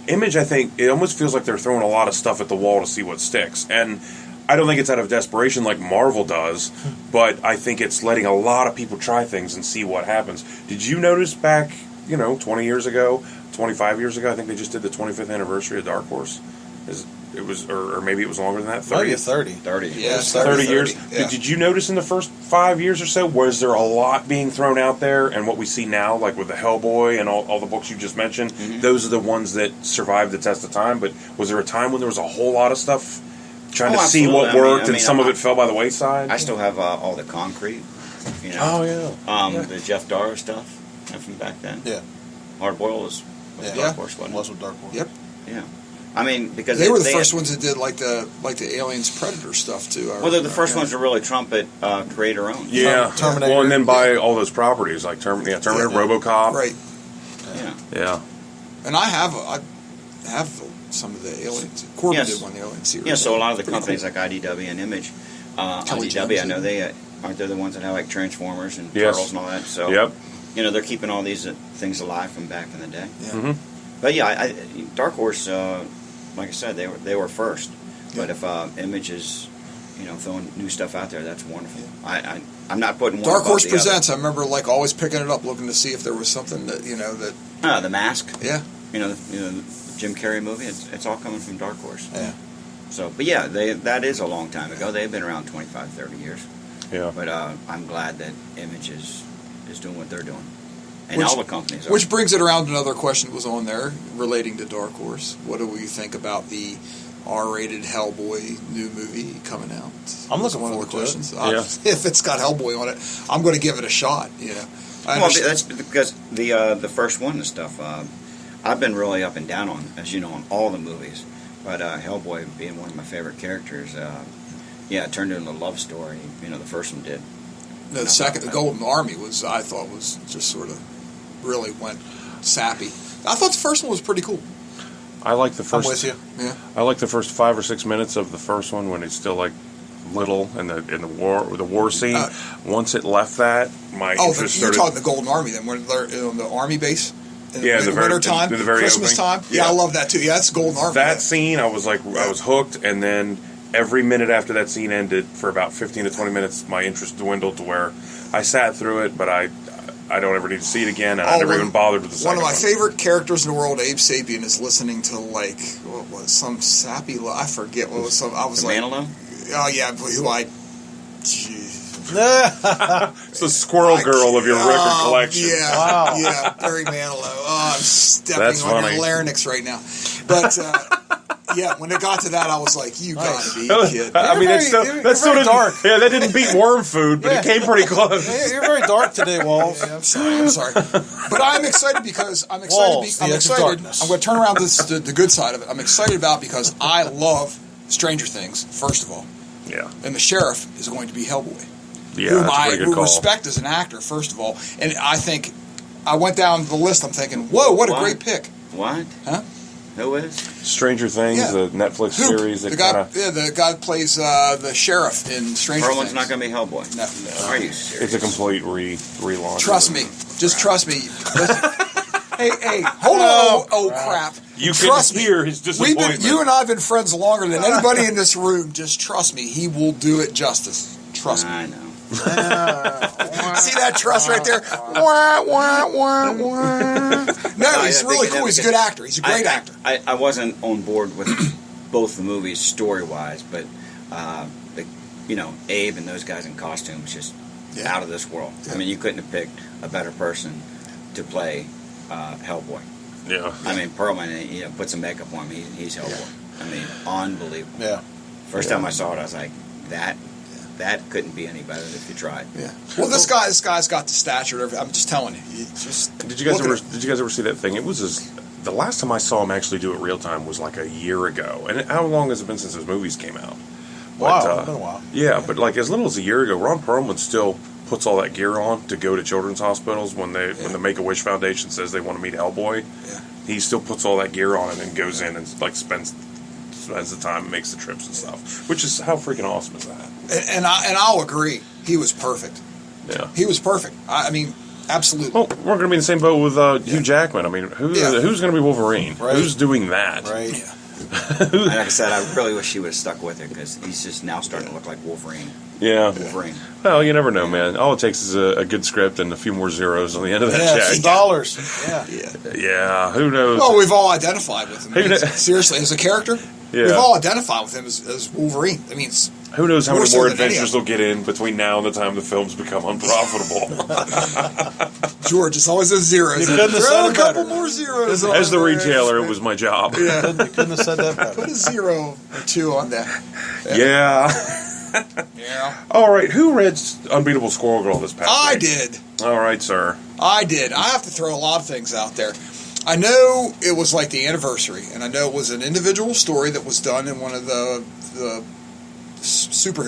Image, I think it almost feels like they're throwing a lot of stuff at the wall to see what sticks, and I don't think it's out of desperation like Marvel does, but I think it's letting a lot of people try things and see what happens. Did you notice back, 20 years ago, 25 years ago? I think they just did the 25th anniversary of Dark Horse. It was, or maybe it was longer than that. Maybe 30. 30. 30. Yeah, It's 30 years. Yeah. Did you notice in the first 5 years or so, was there a lot being thrown out there? And what we see now, like with the Hellboy and all the books you just mentioned, those are the ones that survived the test of time. But was there a time when there was a whole lot of stuff trying Oh, to see what absolutely. worked I mean, and some of it fell by the wayside? I still have all the concrete, Oh, yeah. the Jeff Darrow stuff from back then. Yeah. Hard Boil was Yeah. Dark Horse, wasn't Was with Dark Horse. Yep. it? Yeah. I mean, because They were the first ones that did like the Aliens Predator stuff too. Well, they're the first ones to really trumpet creator owned. Yeah. Terminator. Well, and then buy all those properties like Terminator, RoboCop. Right. Yeah. Yeah. And I have some of the Aliens. Corbin Yes. did one of the Alien series. Yeah, so a lot of the Pretty companies cool. like IDW and Image, Kelly IDW, I Johnson. know they aren't they the ones that have like Transformers and Yes. Turtles and all that. So Yep. they're keeping all these things alive from back in the day. Yeah. Mhm. But yeah, Dark Horse, like I said, they were first. But if Image is throwing new stuff out there, that's wonderful. I'm not putting one Dark above Horse the other. Presents. I remember like always picking it up, looking to see if there was something that that The Mask. yeah. The Jim Carrey movie. It's all coming from Dark Horse. Yeah. So, but yeah, that is a long time ago. They've been around 25, 30 years. Yeah. But I'm glad that Image is doing what they're doing. And all the companies are. Which brings it around to another question that was on there relating to Dark Horse. What do we think about the R-rated Hellboy new movie coming out? I'm That's looking one of the forward to questions. it. If it's got Hellboy on it, I'm going to give it a shot. You know, I Well, understand- that's because the first one and stuff, I've been really up and down on, as you know, on all the movies. But Hellboy being one of my favorite characters, it turned into a love story. You know, the first one did. the second, the Golden Army I thought was just sort of really went sappy. I thought the first one was pretty cool. I like the I'm first. with you. Yeah. I like the first 5 or 6 minutes of the first one when he's still like little in the war scene. Once it left that, my Oh, interest you're started. talking the Golden Army then, when they're on the army base. In Yeah, the the very- winter time, in the very Christmas opening. time. Yeah, Yeah. I love that too. Yeah, that's Golden Army. That yeah. scene, I was hooked, and then every minute after that scene ended, for about 15 to 20 minutes, my interest dwindled to where I sat through it, but I don't ever need to see it again, and I never even bothered with the One second of my one. favorite characters in the world, Abe Sapien, is listening to what was some sappy. I forget what was some. I was The like, Manilow? oh yeah, who I. Jeez. It's the Squirrel Girl of your record collection. Yeah, Wow. yeah, Barry Manilow. Oh, I'm stepping That's on funny. your larynx right now. But yeah, when it got to that, I was like, "You Nice. gotta be kidding!" I mean, You're that still very didn't. dark. Yeah, that didn't beat Worm Food, but it came pretty close. You're very dark today, Walls. I'm sorry. But I'm excited because I'm excited. Walls, the I'm edge of excited. darkness. I'm going to turn around the good side of it. I'm excited about because I love Stranger Things. First of all, Yeah, and the sheriff is going to be Hellboy, yeah, whom that's a I pretty good call. respect as an actor. First of all, and I think I went down the list. I'm thinking, whoa, what a What? great pick. What? Huh? Who is? Stranger Things, Yeah. the Netflix Hoop, series. the That guy, kind of the guy that plays the sheriff in Stranger Perlman's Things. not going to be Hellboy. No. Are you serious? it's a complete relaunch. Trust me. Just trust me. Hey, hold on. Oh, crap. You trust can me. hear his disappointment. You and I have been friends longer than anybody in this room. Just trust me. He will do it justice. Trust me. I know. See that trust right there? Wah, wah, wah, wah. No, he's yeah, really they- cool. He's a good actor. He's a great actor. I wasn't on board with both the movies story-wise, but Abe and those guys in costumes just Yeah. out of this world. Yeah. I mean, you couldn't have picked a better person to play Hellboy. Yeah, I mean, Perlman, put some makeup on him. He's Hellboy. I mean, unbelievable. Yeah. First time I saw it, I was like, that couldn't be any better if you tried. Yeah. Well, this guy's got the stature. I'm just telling you. He just Did you guys look at ever? Did you guys ever see that thing? It was the last time I saw him actually do it real time was like a year ago. And how long has it been since his movies came out? Wow, it's been a while. Yeah, but like as little as a year ago, Ron Perlman still puts all that gear on to go to children's hospitals when the Make a Wish Foundation says they want to meet Hellboy. Yeah. He still puts all that gear on and then goes in and like spends the time and makes the trips and stuff. Which is how freaking awesome is that? and I'll agree. He was perfect. Yeah. He was perfect. I mean, absolutely. Well, we're going to be in the same boat with Hugh Jackman. I mean, who's going to be Wolverine? Right. Who's doing that? Right. Yeah. And like I said, I really wish he would have stuck with it because he's just now starting to look like Wolverine. Yeah. Wolverine. Well, you never know, man. All it takes is a good script and a few more zeros on the end of that Yeah, some check. dollars. Yeah. Yeah. Yeah, who knows? Well, we've all identified with him. Who kn- Seriously, as a character, Yeah. we've all identified with him as Wolverine. I mean, Who knows how more many so more than any adventures of they'll get in between now and the time the films become unprofitable. George, it's always those zeros. You couldn't have Throw said a it couple better. more zeros. on As the there. retailer, it was my job. You couldn't have said that better. Put a 0 or 2 on that. Yeah. Yeah. All right, who read Unbeatable Squirrel Girl this past I week? did. All right, sir. I did. I have to throw a lot of things out there. I know it was like the anniversary, and I know it was an individual story that was done in one of the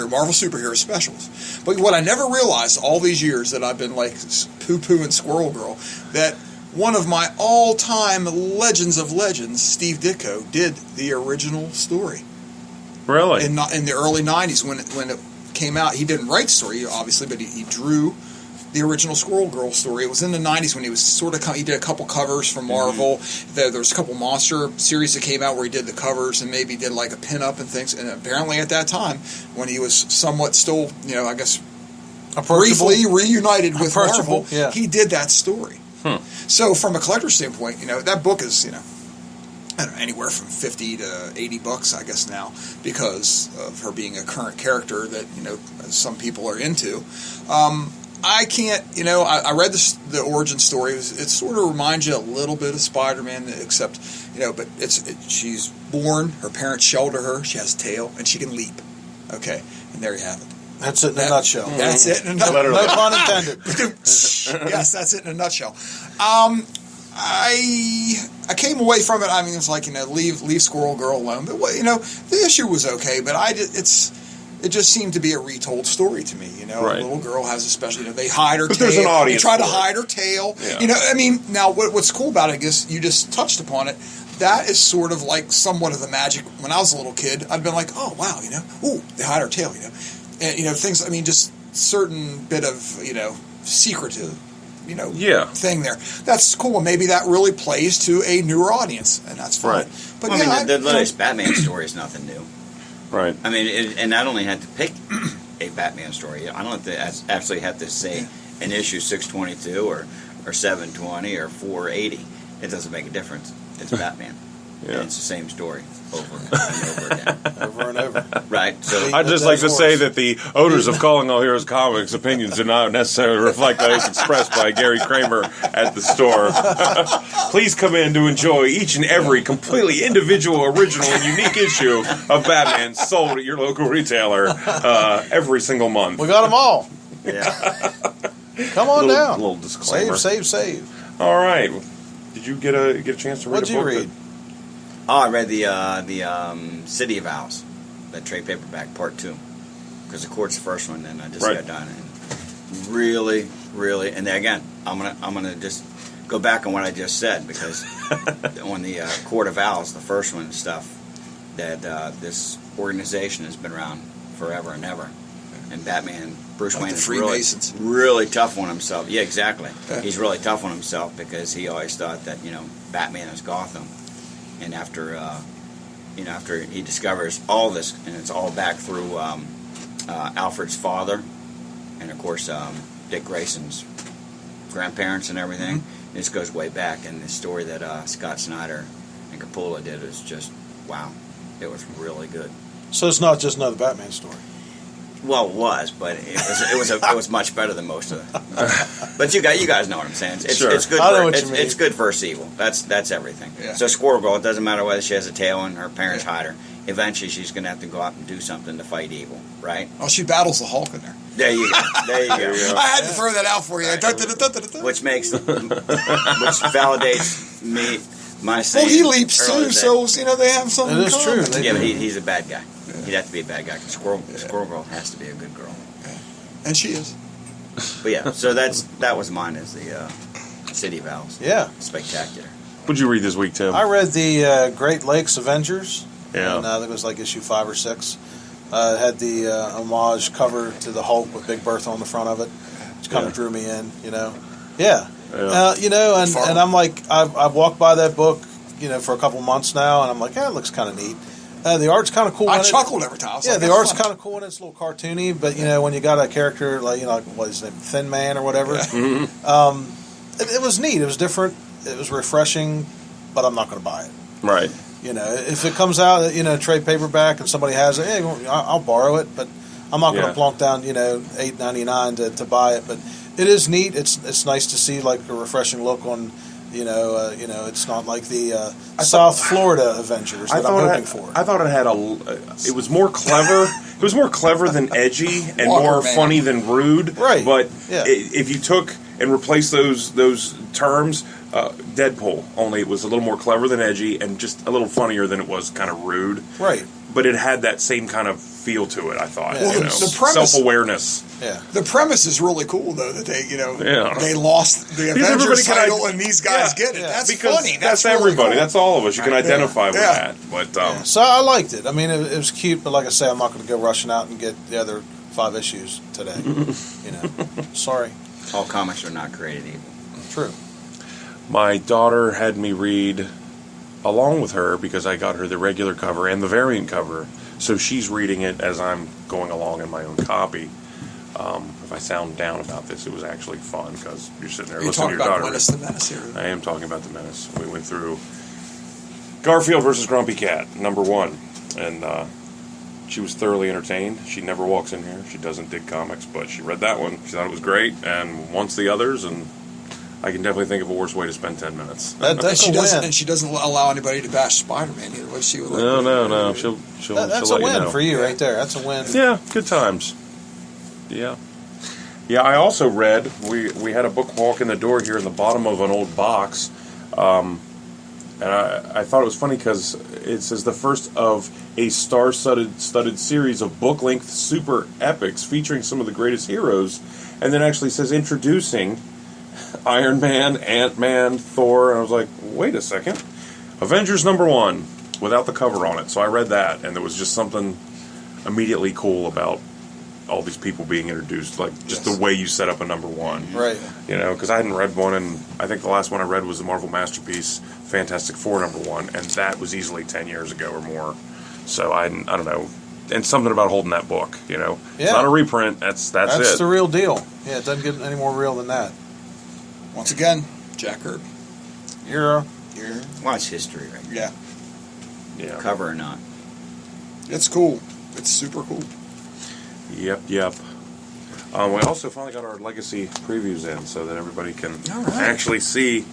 Marvel superhero specials. But what I never realized all these years that I've been like poo-pooing Squirrel Girl, that one of my all-time legends of legends, Steve Ditko, did the original story. Really? In the early 90s when it came out. He didn't write the story, obviously, but he drew the original Squirrel Girl story. It was in the 90s when he was he did a couple covers for Marvel. There was a couple monster series that came out where he did the covers and maybe did like a pin-up and things. And apparently at that time, when he was somewhat still, I guess, Approachable. briefly reunited with Approachable, Marvel, yeah. he did that story. So from a collector's standpoint, that book is, I don't know, anywhere from $50 to $80, I guess now, because of her being a current character that some people are into. I can't, I read the origin story. It sort of reminds you a little bit of Spider-Man, except, but she's born, her parents shelter her, she has a tail, and she can leap. Okay, and there you have it. That's it in a nutshell. That's it in a nutshell. Literally. No pun intended. Yes, that's it in a nutshell. I came away from it. I mean, it's like leave Squirrel Girl alone. But the issue was okay. But it just seemed to be a retold story to me. Right. A little girl has a special. They hide her But tail. there's an audience They try to for it. hide her tail. Yeah. I mean, now what's cool about it? I guess you just touched upon it. That is sort of like somewhat of the magic. When I was a little kid, I'd been like, oh wow, ooh, they hide her tail. And things. I mean, just certain bit of secretive. Thing there. That's cool. Maybe that really plays to a newer audience, and that's fine. Right. But the latest Batman story is nothing new. Right. I mean, and I only had to pick a Batman story. I don't actually have to say an issue 622 or 720 or 480. It doesn't make a difference. It's Batman. Yeah. And it's the same story over and over again. Over and over. Right. So I'd just like to say that the owners of Calling All Heroes Comics opinions do not necessarily reflect those expressed by Gary Kramer at the store. Please come in to enjoy each and every completely individual, original, and unique issue of Batman sold at your local retailer every single month. We got them all. yeah. Come on down. Little disclaimer. Save. All right. Did you get a chance to read What'd a you book? read? Oh, I read the City of Owls, that trade paperback, part 2, because the court's the first one, and I just Right. got done. And really, and then again, I'm gonna just go back on what I just said, because on the Court of Owls, the first one and stuff, that this organization has been around forever and ever, and Batman, Bruce Like Wayne the is Freemasons. really tough on himself. Yeah, exactly. Yeah. He's really tough on himself because he always thought that Batman is Gotham. And after he discovers all this, and it's all back through Alfred's father, and of course Dick Grayson's grandparents and everything. Mm-hmm. This goes way back, and the story that Scott Snyder and Capullo did is just wow. It was really good. So it's not just another Batman story. Well, it was, but it was much better than most of them. But you guys know what I'm saying. It's Sure. it's good. I know what you mean. It's good versus evil. That's everything. Yeah. So Squirrel Girl, it doesn't matter whether she has a tail and her parents hide her. Eventually, she's going to have to go out and do something to fight evil, right? Oh, she battles the Hulk in there. There you go. There you go. I had to throw that out for you. Which validates my saying. Well, he leaps earlier too, that- so they have something. It is in common. true. Yeah, but he's a bad guy. He'd have to be a bad guy. 'Cause Squirrel Girl has to be a good girl. And she is. But yeah, so that was mine as the City of Owls. Yeah. Spectacular. What'd you read this week, Tim? I read the Great Lakes Avengers. Yeah. And I think it was like issue 5 or 6. It had the homage cover to the Hulk with Big Bertha on the front of it, which kind of drew me in, Yeah. Yeah. And I'm like, I've walked by that book, for a couple months now, and I'm like, it looks kind of neat. The art's kind of cool. I in it. chuckled every time. I was Yeah, like, the that's art's funny. kind of cool and it's a little cartoony, but when you got a character like what is his name, Thin Man or whatever, it was neat. It was different. It was refreshing, but I'm not going to buy it. Right. If it comes out, trade paperback and somebody has it, hey, I'll borrow it, but I'm not going to plonk down $8.99 to buy it. But it is neat. It's nice to see like a refreshing look on. It's not like the South Florida Avengers that I'm hoping for. I thought it had it was more clever. It was more clever than edgy and Walker more Man. funny than rude. Right. But Yeah. if you took and replaced those terms, Deadpool, only it was a little more clever than edgy and just a little funnier than it was kind of rude. Right. But it had that same kind of feel to it, I thought. Well, the premise- self-awareness. Yeah. The premise is really cool, though, that they, Yeah. they lost the everybody Avengers can title and these guys get it. Yeah. That's Because funny. that's really everybody. cool. That's all of us. You can identify with Yeah. that. But So I liked it. I mean, it was cute, but like I say, I'm not going to go rushing out and get the other 5 issues today. Sorry. All comics are not created evil. True. my daughter had me read along with her because I got her the regular cover and the variant cover. So she's reading it as I'm going along in my own copy. If I sound down about this, it was actually fun because you're sitting there You're listening to talking your about daughter. Menace the Menace here. I am talking about the Menace. We went through Garfield versus Grumpy Cat, #1. And she was thoroughly entertained. She never walks in here. She doesn't dig comics, but she read that one. She thought it was great and wants the others, and I can definitely think of a worse way to spend 10 minutes. That's a win. And she doesn't allow anybody to bash Spider-Man either. What she would like. No. She'll That's she'll a let you win know. for you right there. That's a win. Yeah, good times. Yeah. Yeah, I also read, we had a book walk in the door here in the bottom of an old box, and I thought it was funny because it says the first of a star-studded series of book-length super epics featuring some of the greatest heroes, and then actually says introducing Iron Man, Ant-Man, Thor, and I was like, wait a second. Avengers #1, without the cover on it. So I read that, and there was just something immediately cool about all these people being introduced, like just the way you set up a #1. Right. You know, because I hadn't read one, and I think the last one I read was the Marvel Masterpiece Fantastic Four #1, and that was easily 10 years ago or more. So I don't know. And something about holding that book, you know. Yeah. It's not a reprint, that's That's it. the real deal. Yeah, it doesn't get any more real than that. Once again, Jack Kirby. You're Well, it's history, right? Yeah, Yeah. Cover or not. it's cool. It's super cool. Yep. We also finally got our legacy previews in so that everybody can All right. actually see.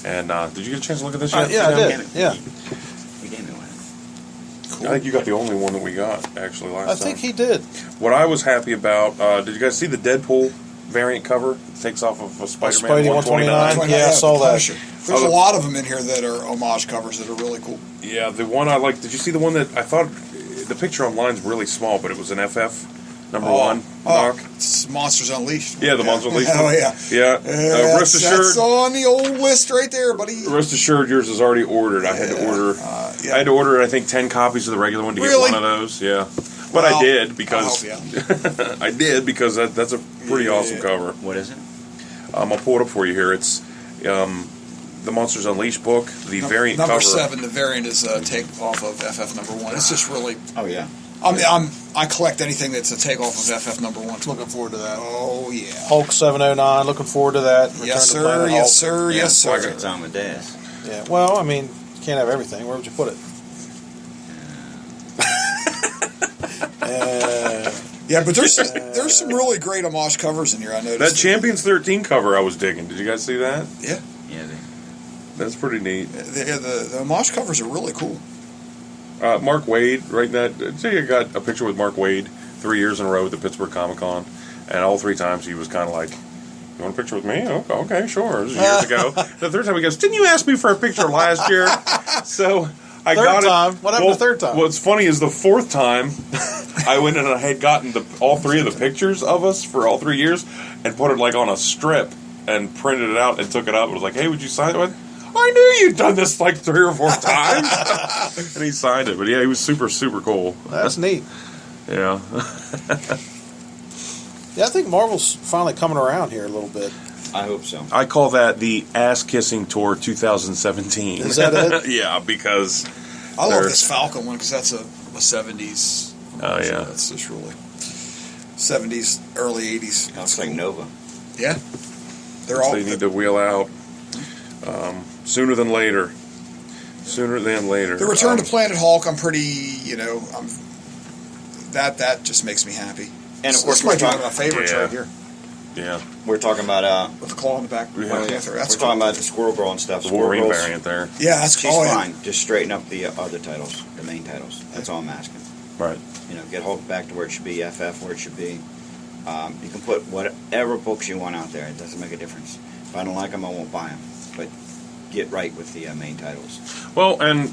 And did you get a chance to look at this yet? yeah, I Sam? did. Yeah. You gave me one. I think you got the only one that we got, actually, last I time. think he did. What I was happy about, did you guys see the Deadpool variant cover? It takes off of a Spider-Man Spidey 129. Yeah, I saw that. Punisher. There's a lot of them in here that are homage covers that are really cool. Yeah, the one I liked, did you see the one that I thought, the picture online's really small, but it was an FF #1 knock? It's Monsters Unleashed. Yeah, the Monsters Unleashed Oh, one. yeah. Yeah. Rest That's assured, on the old list right there, buddy. rest assured, yours is already ordered. I had to order. Yeah. I had to order, I think, 10 copies of the regular one to Really? get one of those. Yeah, but I Well, did because I'll help you. I did because that's a pretty awesome cover. What is it? I'll pull it up for you here. It's the Monsters Unleashed book. The variant Number cover. 7, the variant is a take off of FF #1. It's just really. Oh, yeah. I collect anything that's a take off of FF #1. Looking forward to that. Oh yeah. Hulk 709. Looking forward to that. Return Yes, to sir. Planet Hulk. Yes, sir. Yeah, Yes, sir. It's Amadeus. Yeah. Well, I mean, you can't have everything. Where would you put it? Yeah, but there's some really great homage covers in here. I noticed. That Champions 13 cover I was digging. Did you guys see that? Yeah, Yeah, That's pretty neat. the homage covers are really cool. Mark Wade, right? So you got a picture with Mark Wade 3 years in a row at the Pittsburgh Comic Con, and all 3 times he was kind of like, "You want a picture with me? Okay, sure." This is years ago. The third time he goes, "Didn't you ask me for a picture last year?" So I Third got it. time? What happened the third time? What's funny is the 4th time I went and I had gotten all 3 of the pictures of us for all 3 years and put it like on a strip and printed it out and took it up and was like, "Hey, would you sign it?" I knew you'd done this like 3 or 4 times. And he signed it. But yeah, he was super, super cool. That's neat. Yeah. Yeah, I think Marvel's finally coming around here a little bit. I hope so. I call that the Ass Kissing Tour 2017. Is that it? Yeah, because I love They're- this Falcon one because that's a 70s. Oh, yeah. That's just really 70s, early 80s. Looks like Nova. Yeah, they're all. they need to wheel out sooner than later. Sooner than later. The Return to Planet Hulk. I'm pretty. That just makes me happy. And of this course, might be we're one of my favorites Yeah. right here Yeah, We're talking about with the claw in the back. Yeah. Black Panther. That's we're cool. talking about the Squirrel Girl and stuff. the Squirrel Wolverine Girl's- variant there. Yeah, that's She's cool. Yeah. fine. Just straighten up the other titles, the main titles. That's all I'm asking. Right. Get Hulk back to where it should be, FF where it should be. You can put whatever books you want out there. It doesn't make a difference. If I don't like them, I won't buy them. But get right with the main titles. Well, and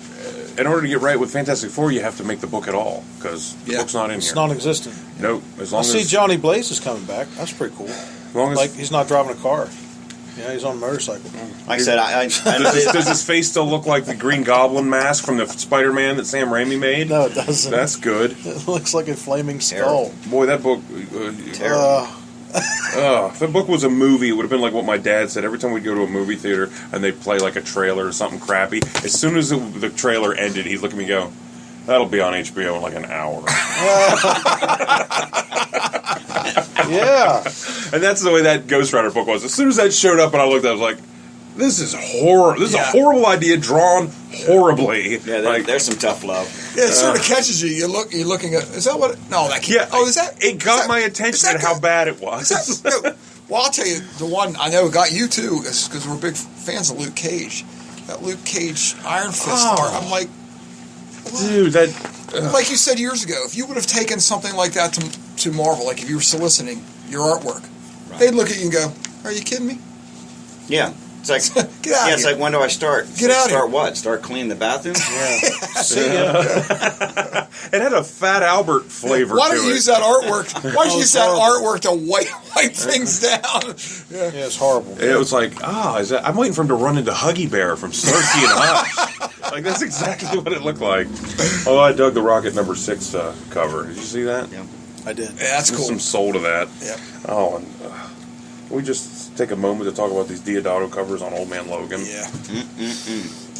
in order to get right with Fantastic Four, you have to make the book at all because the Yeah. book's not in It's here. non-existent. Nope. As I long see as Johnny Blaze is coming back. That's pretty cool. as long as Like he's not driving a car. Yeah, he's on a motorcycle. Like I said, I does his face still look like the Green Goblin mask from the Spider-Man that Sam Raimi made? No, it doesn't. That's good. It looks like a flaming Terrible. skull. Boy, that book. Terrible. If that book was a movie, it would have been like what my dad said. Every time we'd go to a movie theater and they'd play like a trailer or something crappy, as soon as the trailer ended, he'd look at me and go, "That'll be on HBO in like an hour." Yeah. And that's the way that Ghost Rider book was. As soon as that showed up and I looked at it, I was like, this is horror. This is a Yeah. horrible idea drawn horribly. Yeah, there's some tough love. Yeah, it sort of catches you. You're looking at. Is that what? No, that can't. Yeah. Oh, is that? It got my is attention that at how good? bad it was. Is that, no, well, I'll tell you the one I know got you too, because we're big fans of Luke Cage. That Luke Cage Iron Fist Oh. art. I'm like, Dude, that like you said years ago, if you would have taken something like that to Marvel, like if you were soliciting your artwork, Right. they'd look at you and go, "Are you kidding me? Yeah. It's like, Get out yeah, of it's here." like, when do I start? Get out of Start here. what? Start cleaning the bathroom? it had a Fat Albert flavor Why to don't you it. use that artwork? Why don't you use that horrible. artwork to wipe things down? Yeah, it's horrible. It was like, I'm waiting for him to run into Huggy Bear from Starsky and Hutch. Like, that's exactly what it looked like. Oh, I dug the Rocket number 6 cover. Did you see that? Yeah. I did. Yeah, that's There's cool. some soul to that. Yeah. Oh, and can we just take a moment to talk about these Diodato covers on Old Man Logan? Yeah.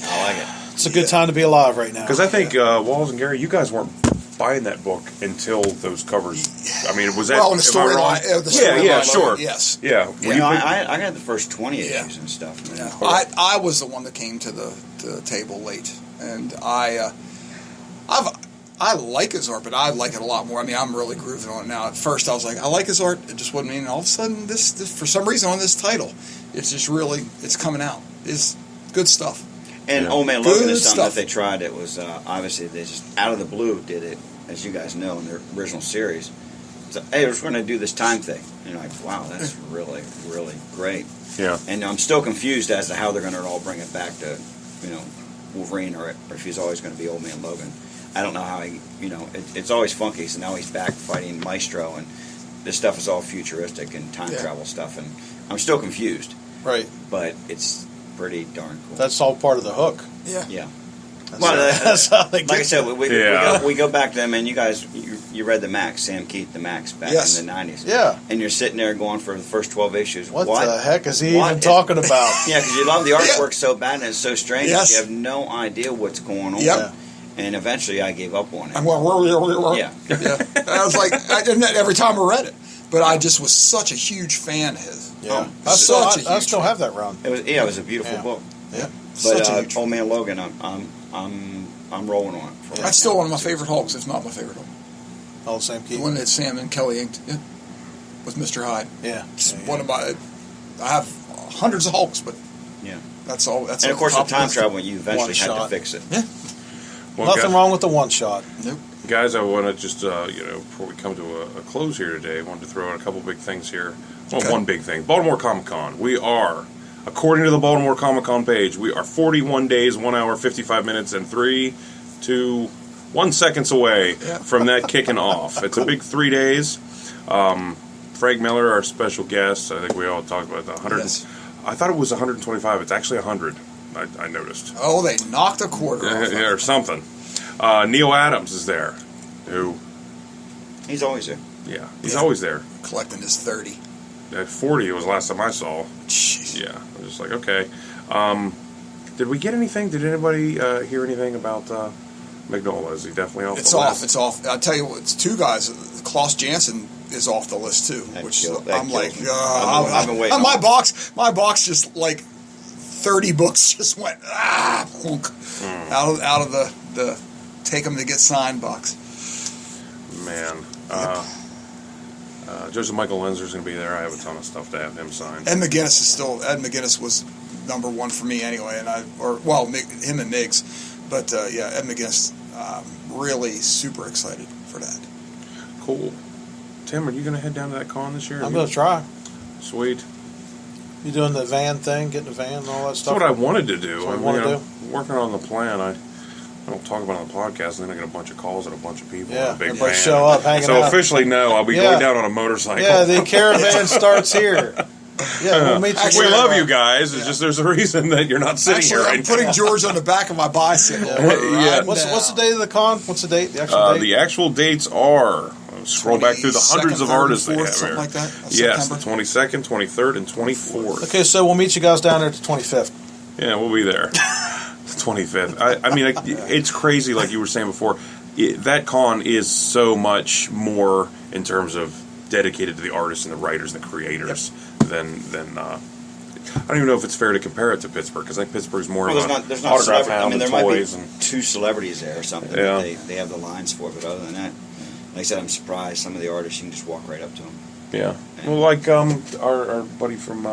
I like it. It's a good time to be alive right now. Because I think Walls and Gary, you guys weren't buying that book until those covers. I mean, was that? Well, in the am I wrong? storyline, Yeah, storyline, sure. yes. Yeah. Were You you know, big- I got the first 20 issues Yeah. and stuff. Man. Yeah. I was the one that came to the table late, and I like his art, but I like it a lot more. I mean, I'm really grooving on it now. At first, I was like, I like his art. It just wasn't me. And all of a sudden, this for some reason on this title, it's just really it's coming out. It's good stuff. And Yeah. Old Man Logan Good is something stuff. that they tried. It was obviously they just out of the blue did it, as you guys know, in their original series. So, hey, we're just going to do this time thing. And you're like, wow, that's really, really great. Yeah. And I'm still confused as to how they're going to all bring it back to, Wolverine, or if he's always going to be Old Man Logan. I don't know how he, it's always funky. So now he's back fighting Maestro, and this stuff is all futuristic and time travel stuff. And I'm still confused, right. but it's pretty darn cool. That's all part of the hook. Yeah. Yeah. That's, Well, that's how they Like I get said, there. we go back to them, and you guys, you read the Max, Sam Keith, the Max, back Yes. in the 90s. Yeah. And you're sitting there going for the first 12 issues. What the heck is he What even is- talking about? Yeah, because you love the artwork so bad, and it's so strange that Yes. you have no idea what's going on. Yep. And eventually I gave up on it. I'm going, Yeah. yeah. And I was like, I didn't every time I read it, but I just was such a huge fan of his. Yeah. Oh, I still, such a I huge still fan. have that run. It was a beautiful Yeah. book. Yeah. Such But a huge Old Man Logan, I'm rolling on it. That's still one of my favorite Hulks, if not my favorite Hulk. All the same The key. one that Sam and Kelly inked with Mr. Hyde. Yeah. It's Yeah, one of my. I have hundreds of Hulks, but Yeah. that's all. That's And at of course, the with top time list. travel, you eventually One had to shot. fix it. Well, Nothing guys, wrong with the one shot. Nope. guys, I want to just, before we come to a close here today, I wanted to throw out a couple big things here. Well, Okay. one big thing. Baltimore Comic Con. We are, according to the Baltimore Comic Con page, we are 41 days, 1 hour, 55 minutes, and 3, 2, 1 seconds away from that kicking off. It's a big 3 days. Frank Miller, our special guest, I think we all talked about the 100. Yes. I thought it was 125. It's actually 100. I noticed. Oh, they knocked a quarter off. Yeah, or something. Neil Adams is there, who, He's always there. yeah, he's Yeah. always there. Collecting his 30. At 40 was the last time I saw. Jeez. Yeah, I was just like, okay. Did we get anything? Did anybody hear anything about Magnola? Is he definitely off It's the off. list? It's off. I tell you what, it's two guys. Klaus Janson is off the list too, That which killed- I'm that like, killed me. I've been waiting my on it. my box just like 30 books just went plunk, out of the take them to get signed box. Man. Joseph Michael Lenzer's going to be there. I have a ton of stuff to have him sign. Ed McGuinness was number one for me anyway, and him and Miggs, but yeah, Ed McGuinness, really super excited for that. Cool. Tim, are you going to head down to that con this year? I'm going to try. Sweet. You doing the van thing, getting the van and all that That's stuff? what I wanted to do. That's what I'm you wanna working on the plan. I don't talk about it on the podcast, and then I get a bunch of calls and a bunch of people. Yeah, and a big everybody van. show up, hanging so out. officially, no, I'll be Yeah. going down on a motorcycle. Yeah, the caravan starts here. Yeah, we'll meet you. Actually, we there. love you guys. It's just there's a reason that you're not sitting Actually, here I'm right putting now. George on the back of my bicycle. Yeah. What's the date of the con? What's the date? The actual date? The actual dates are. Scroll back through the hundreds of 22nd, 3rd, artists they 4th, have something here. like that, of Yes, September. the 22nd, 23rd, and 24th. Okay, so we'll meet you guys down there at the 25th. Yeah, we'll be there. The 25th. I mean, it's crazy, like you were saying before. That con is so much more in terms of dedicated to the artists and the writers and the creators than I don't even know if it's fair to compare it to Pittsburgh because I think Pittsburgh's more Well, of there's an not autograph celebrity. I hound mean, there and might be toys. And 2 celebrities there or something. Yeah. That they have the lines for, but other than that, like I said, I'm surprised. Some of the artists, you can just walk right up to them. yeah, well, like our buddy from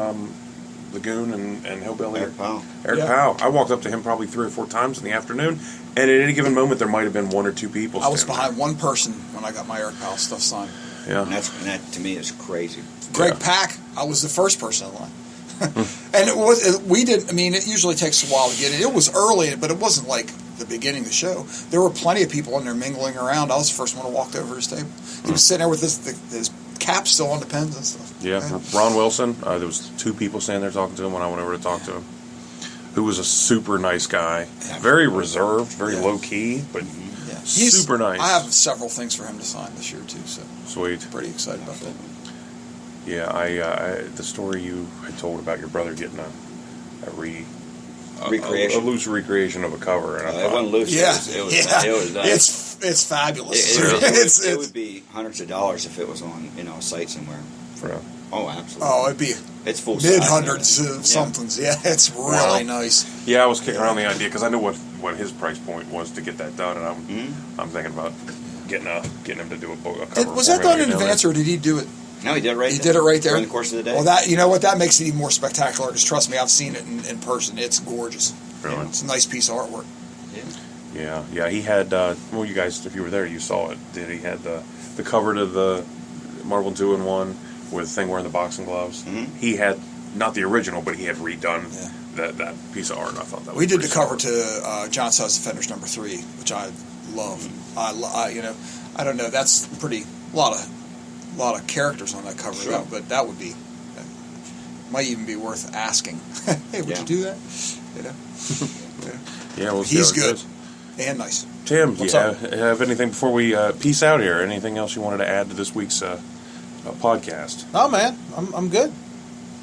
Lagoon and Hillbilly, Eric Powell. Eric Yeah. Powell. I walked up to him probably 3 or 4 times in the afternoon, and at any given moment there might have been 1 or 2 people. I was standing behind one person when I got my Eric Powell stuff signed. there. And Yeah, that to me is crazy. Greg Yeah. Pack, I was the first person in line. And we didn't, I mean, it usually takes a while to get it. It was early, but it wasn't like the beginning of the show. There were plenty of people in there mingling around. I was the first one to walk over his table. He was sitting there with his cap still on the pens and stuff. yeah. Ron Wilson. There was 2 people standing there talking to him when I went over to talk to him. Who was a super nice guy, very reserved, very Yeah. low key, but Yeah. super nice. I have several things for him to sign this year, too, so Sweet. pretty excited about that. Yeah, the story you had told about your brother getting a Recreation. a loose recreation of a cover, and I It thought, wasn't loose. Yeah, It was yeah. nice. It's fabulous. It would be hundreds of dollars if it was on a site somewhere. yeah. Oh, absolutely. Oh, it'd be It's full mid size. hundreds of Yeah. somethings. Yeah, it's really Wow. nice. Yeah, I was kicking around the idea because I knew what his price point was to get that done, and Mm-hmm. I'm thinking about getting him to do a cover. Was for that me done when I in get down advance, or did he do it? No, he did it right. He did it right there during the course of the day. Well, that, you know what, that makes it even more spectacular. Because trust me, I've seen it in person. It's gorgeous. there. Really? It's a nice piece of artwork. Yeah. He had. Well, you guys, if you were there, you saw it. He had the cover to the Marvel 2-in-1 with Thing wearing the boxing gloves. Mhm. He had not the original, but he had redone Yeah. that piece of art. And I thought that We was did the pretty cover solid. to John Suds Defenders #3, which I love. I don't know. That's pretty lot of characters on that cover. Sure. But that would be might even be worth asking. Hey, would Yeah. you do that? You know, Yeah, we'll see he's how it good goes. and nice. Tim, do What's you up? have anything before we peace out here? Anything else you wanted to add to this week's podcast? No, man, I'm good.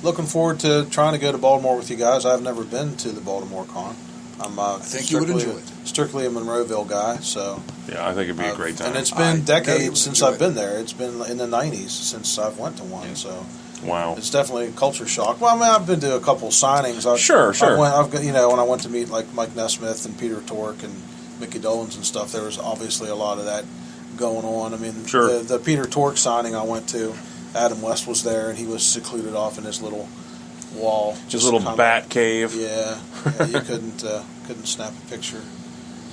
Looking forward to trying to go to Baltimore with you guys. I've never been to the Baltimore Con. I'm I think you would enjoy it. Strictly a Monroeville guy, so Yeah, I think it'd be a great time. and it's I been know you decades would since enjoy I've it. been there. It's been in the '90s since I've went to one. Yeah. So Wow. it's definitely a culture shock. Well, I mean, I've been to a couple signings. Sure. I've got, when I went to meet like Mike Nesmith and Peter Tork and Mickey Dolenz and stuff, there was obviously a lot of that going on. I mean, Sure. the Peter Tork signing I went to, Adam West was there, and he was secluded off in his little wall, Just a little kinda- bat cave. Yeah, you couldn't snap a picture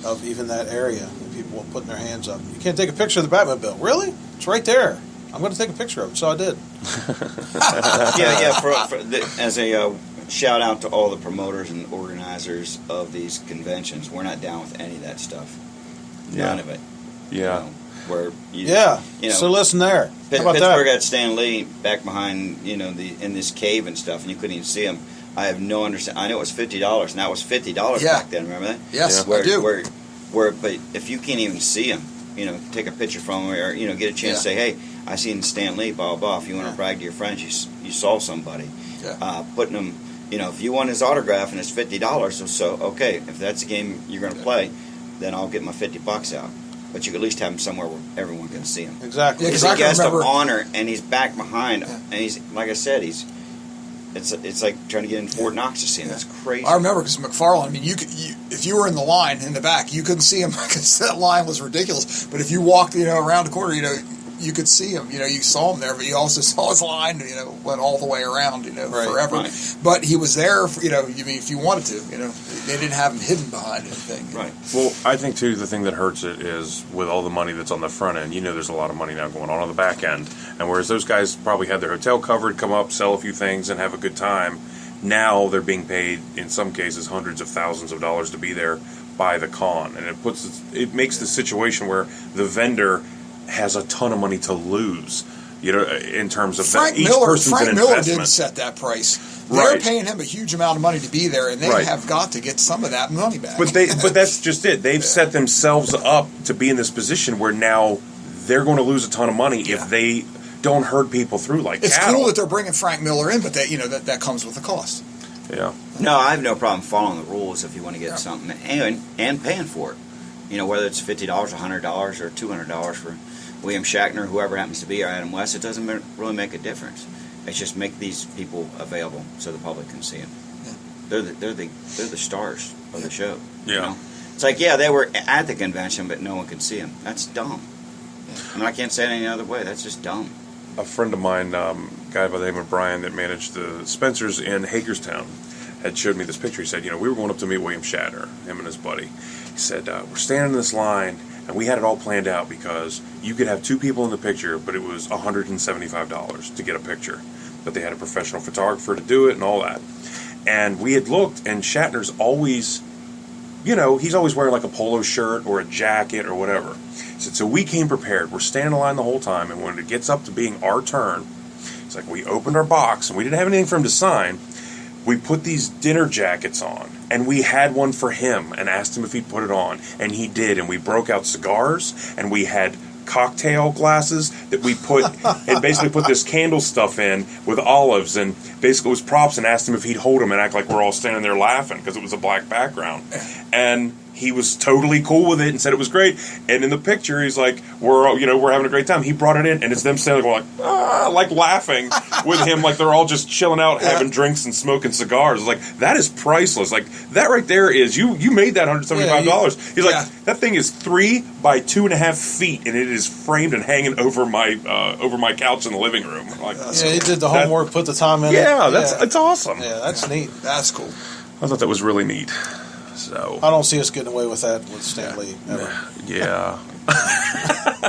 of even that area. People were putting their hands up. You can't take a picture of the Batmobile. Really? It's right there. I'm going to take a picture of it. So I did. As a shout out to all the promoters and organizers of these conventions, we're not down with any of that stuff. None Yeah. of it. Yeah. Where Yeah. So listen there. How about Pittsburgh that? had Stan Lee back behind, in this cave and stuff, and you couldn't even see him. I have no understanding. I know it was $50, and that was $50 Yeah. back then. Remember that? Yes, Yeah. I do. But if you can't even see him, take a picture from him, or get a chance Yeah. to say, "Hey, I seen Stan Lee." Blah blah. If you want to Yeah. brag to your friends, you saw somebody. Yeah. Putting him, if you want his autograph and it's $50, so okay, if that's a game you're going to play, then I'll get my $50 out. But you could at least have him somewhere where everyone can see him. Exactly. Yeah, He's 'cause I a can guest of remember- honor, and he's back behind, Yeah. and he's like I said, it's like trying to get in Fort Knox to see him. Yeah. That's crazy. I remember because McFarlane. I mean, if you were in the line in the back, you couldn't see him because that line was ridiculous. But if you walked, around the corner, you could see him. You saw him there, but you also saw his line. Went all the way around. Right, forever. right. But he was there. If you wanted to, they didn't have him hidden behind anything. Right. Well, I think too the thing that hurts it is with all the money that's on the front end. There's a lot of money now going on the back end, and whereas those guys probably had their hotel covered, come up, sell a few things, and have a good time. Now they're being paid in some cases hundreds of thousands of dollars to be there by the con, and it makes the situation where the vendor has a ton of money to lose. In terms of Frank each Miller. person's Frank an Miller investment. didn't set that price. They're Right. paying him a huge amount of money to be there, and they Right. have got to get some of that money back. But that's just it. They've set themselves up to be in this position where now they're going to lose a ton of money Yeah. if they don't herd people through like it's cattle. cool that they're bringing Frank Miller in, but that comes with a cost. Yeah, No, I have no problem following the rules if you want to get Yeah. something and paying for it. Whether it's $50, $100, or $200 for William Shatner, whoever happens to be, or Adam West, it doesn't really make a difference. It's just make these people available so the public can see them. Yeah. They're the stars of the show. Yeah. You know? It's like, yeah, they were at the convention, but no one could see them. That's dumb. I mean, I can't say it any other way. That's just dumb. A friend of mine, guy by the name of Brian that managed the Spencers in Hagerstown, had showed me this picture. He said, we were going up to meet William Shatner, him and his buddy. He said, we're standing in this line, and we had it all planned out because you could have two people in the picture, but it was $175 to get a picture. But they had a professional photographer to do it and all that. And we had looked, and Shatner's always, he's always wearing like a polo shirt or a jacket or whatever. He said, so we came prepared. We're standing in line the whole time, and when it gets up to being our turn, it's like we opened our box, and we didn't have anything for him to sign. We put these dinner jackets on, and we had one for him and asked him if he'd put it on, and he did, and we broke out cigars, and we had cocktail glasses that we put and basically put this candle stuff in with olives, and basically it was props, and asked him if he'd hold them and act like we're all standing there laughing because it was a black background. And he was totally cool with it and said it was great. And in the picture, he's like, we're having a great time. He brought it in, and it's them standing there going like laughing with him, like they're all just chilling out, having drinks and smoking cigars. Like, that is priceless. Like, that right there is, you made that $175. He's like, that thing is 3 by 2.5 feet, and it is framed and hanging over my couch in the living room. Like, he did the homework, put the time in. It's awesome. Yeah, that's neat. That's cool. I thought that was really neat. So I don't see us getting away with that with Stan Lee ever. Yeah.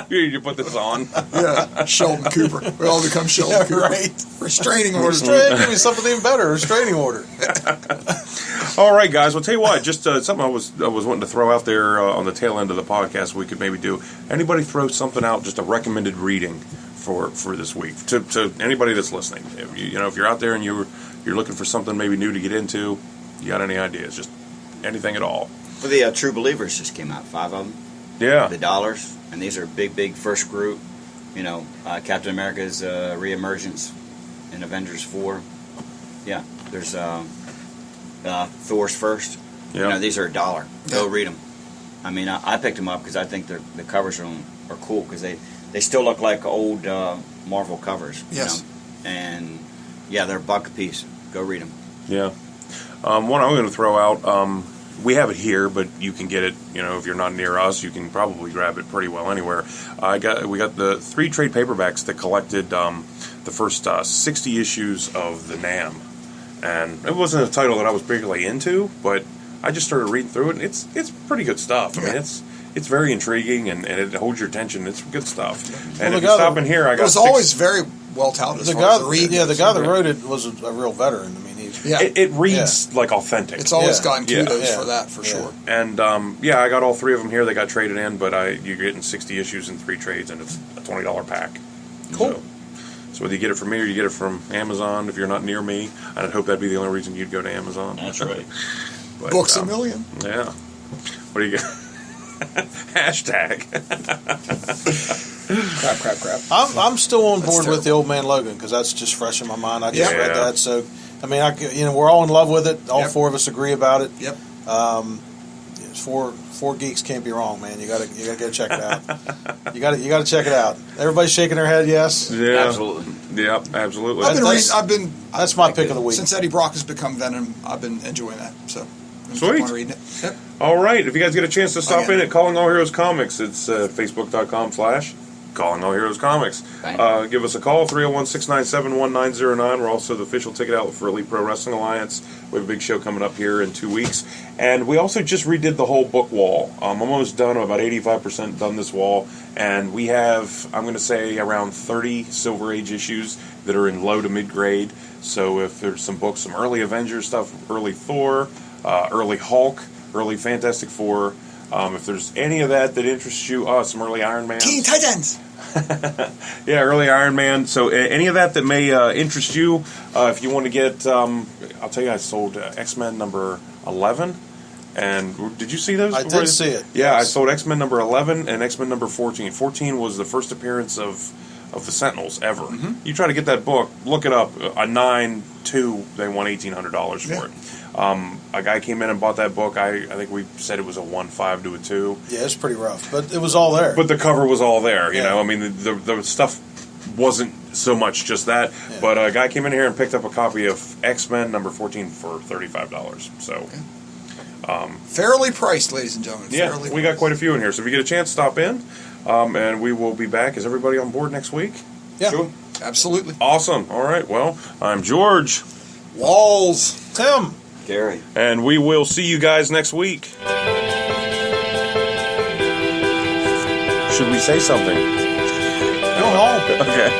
You put this on. Yeah, Sheldon Cooper. We all become Sheldon Cooper. Right. Restraining order. Give me something even better. Restraining order. All right, guys. Well, tell you what. Just something I was wanting to throw out there on the tail end of the podcast. We could maybe do. Anybody throw something out? Just a recommended reading for this week to anybody that's listening. If you're out there and you're looking for something maybe new to get into, you got any ideas? Just anything at all. Well, the True Believers just came out, 5 of them. Yeah. The Dollars, and these are big first group. Captain America's reemergence in Avengers 4. Yeah, there's Thor's first. Yeah. These are $1. Go read them. I mean, I picked them up because I think the covers are cool because they still look like old Marvel covers. Yes. And yeah, they're $1 a piece. Go read them. Yeah. One I'm going to throw out, we have it here, but you can get it, if you're not near us, you can probably grab it pretty well anywhere. We got the 3 trade paperbacks that collected the first 60 issues of the NAM. And it wasn't a title that I was particularly into, but I just started reading through it, and it's pretty good stuff. I mean, it's very intriguing, and it holds your attention. It's good stuff. And if you stop in here, I got it was always very well touted. The guy that wrote it was a real veteran. I mean, it reads like authentic. It's always gotten kudos for that, for sure. And I got all 3 of them here. They got traded in, but you're getting 60 issues in 3 trades, and it's a $20 pack. Cool. So whether you get it from me or you get it from Amazon, if you're not near me, I'd hope that'd be the only reason you'd go to Amazon. That's right. But, Books a million. Yeah. What do you get? Hashtag. Crap. I'm still on board That's with the Old Man Logan because that's just fresh in my mind. I just Yeah. read that, so I mean, we're all in love with it. All 4 of us agree about it. Yep. Four geeks can't be wrong, man. You gotta go check it out. You gotta check it out. Everybody's shaking their head. Yes. Yeah. Absolutely. Yeah, absolutely. That's my pick of the week. Since Eddie Brock has become Venom, I've been enjoying that. So Sweet. I'm reading it. Yep. All right. If you guys get a chance to stop in yeah. at Calling All Heroes Comics, it's facebook.com/Calling All Heroes Comics. Give us a call, 301-697-1909. We're also the official ticket outlet for Elite Pro Wrestling Alliance. We have a big show coming up here in 2 weeks. And we also just redid the whole book wall. I'm almost done. I'm about 85% done this wall. And we have, I'm going to say, around 30 Silver Age issues that are in low to mid-grade. So if there's some books, some early Avengers stuff, early Thor, early Hulk, early Fantastic Four, if there's any of that interests you, some early Iron Man. Teen Titans. Yeah, early Iron Man. So any of that may interest you, if you want to get, I'll tell you, I sold X-Men number 11. And did you see those? I did see it. Yeah, Yes. I sold X-Men number 11 and X-Men number 14. 14 was the first appearance of the Sentinels ever. Mm-hmm. You try to get that book, look it up. A 9.2, they won $1,800 for it. A guy came in and bought that book. I think we said it was a 1.5 to a 2. Yeah, it's pretty rough, but it was all there. But the cover was all there. You know, I mean, the stuff wasn't so much just that, Yeah. but a guy came in here and picked up a copy of X-Men number 14 for $35. So Fairly priced, ladies and gentlemen. yeah, Fairly we got priced. quite a few in here. So if you get a chance, stop in, and we will be back. Is everybody on board next week? Yeah. Sure. Absolutely. Awesome. All right. Well, I'm George, Walls. Tim. Gary. and we will see you guys next week. Should we say something? Go home. Okay.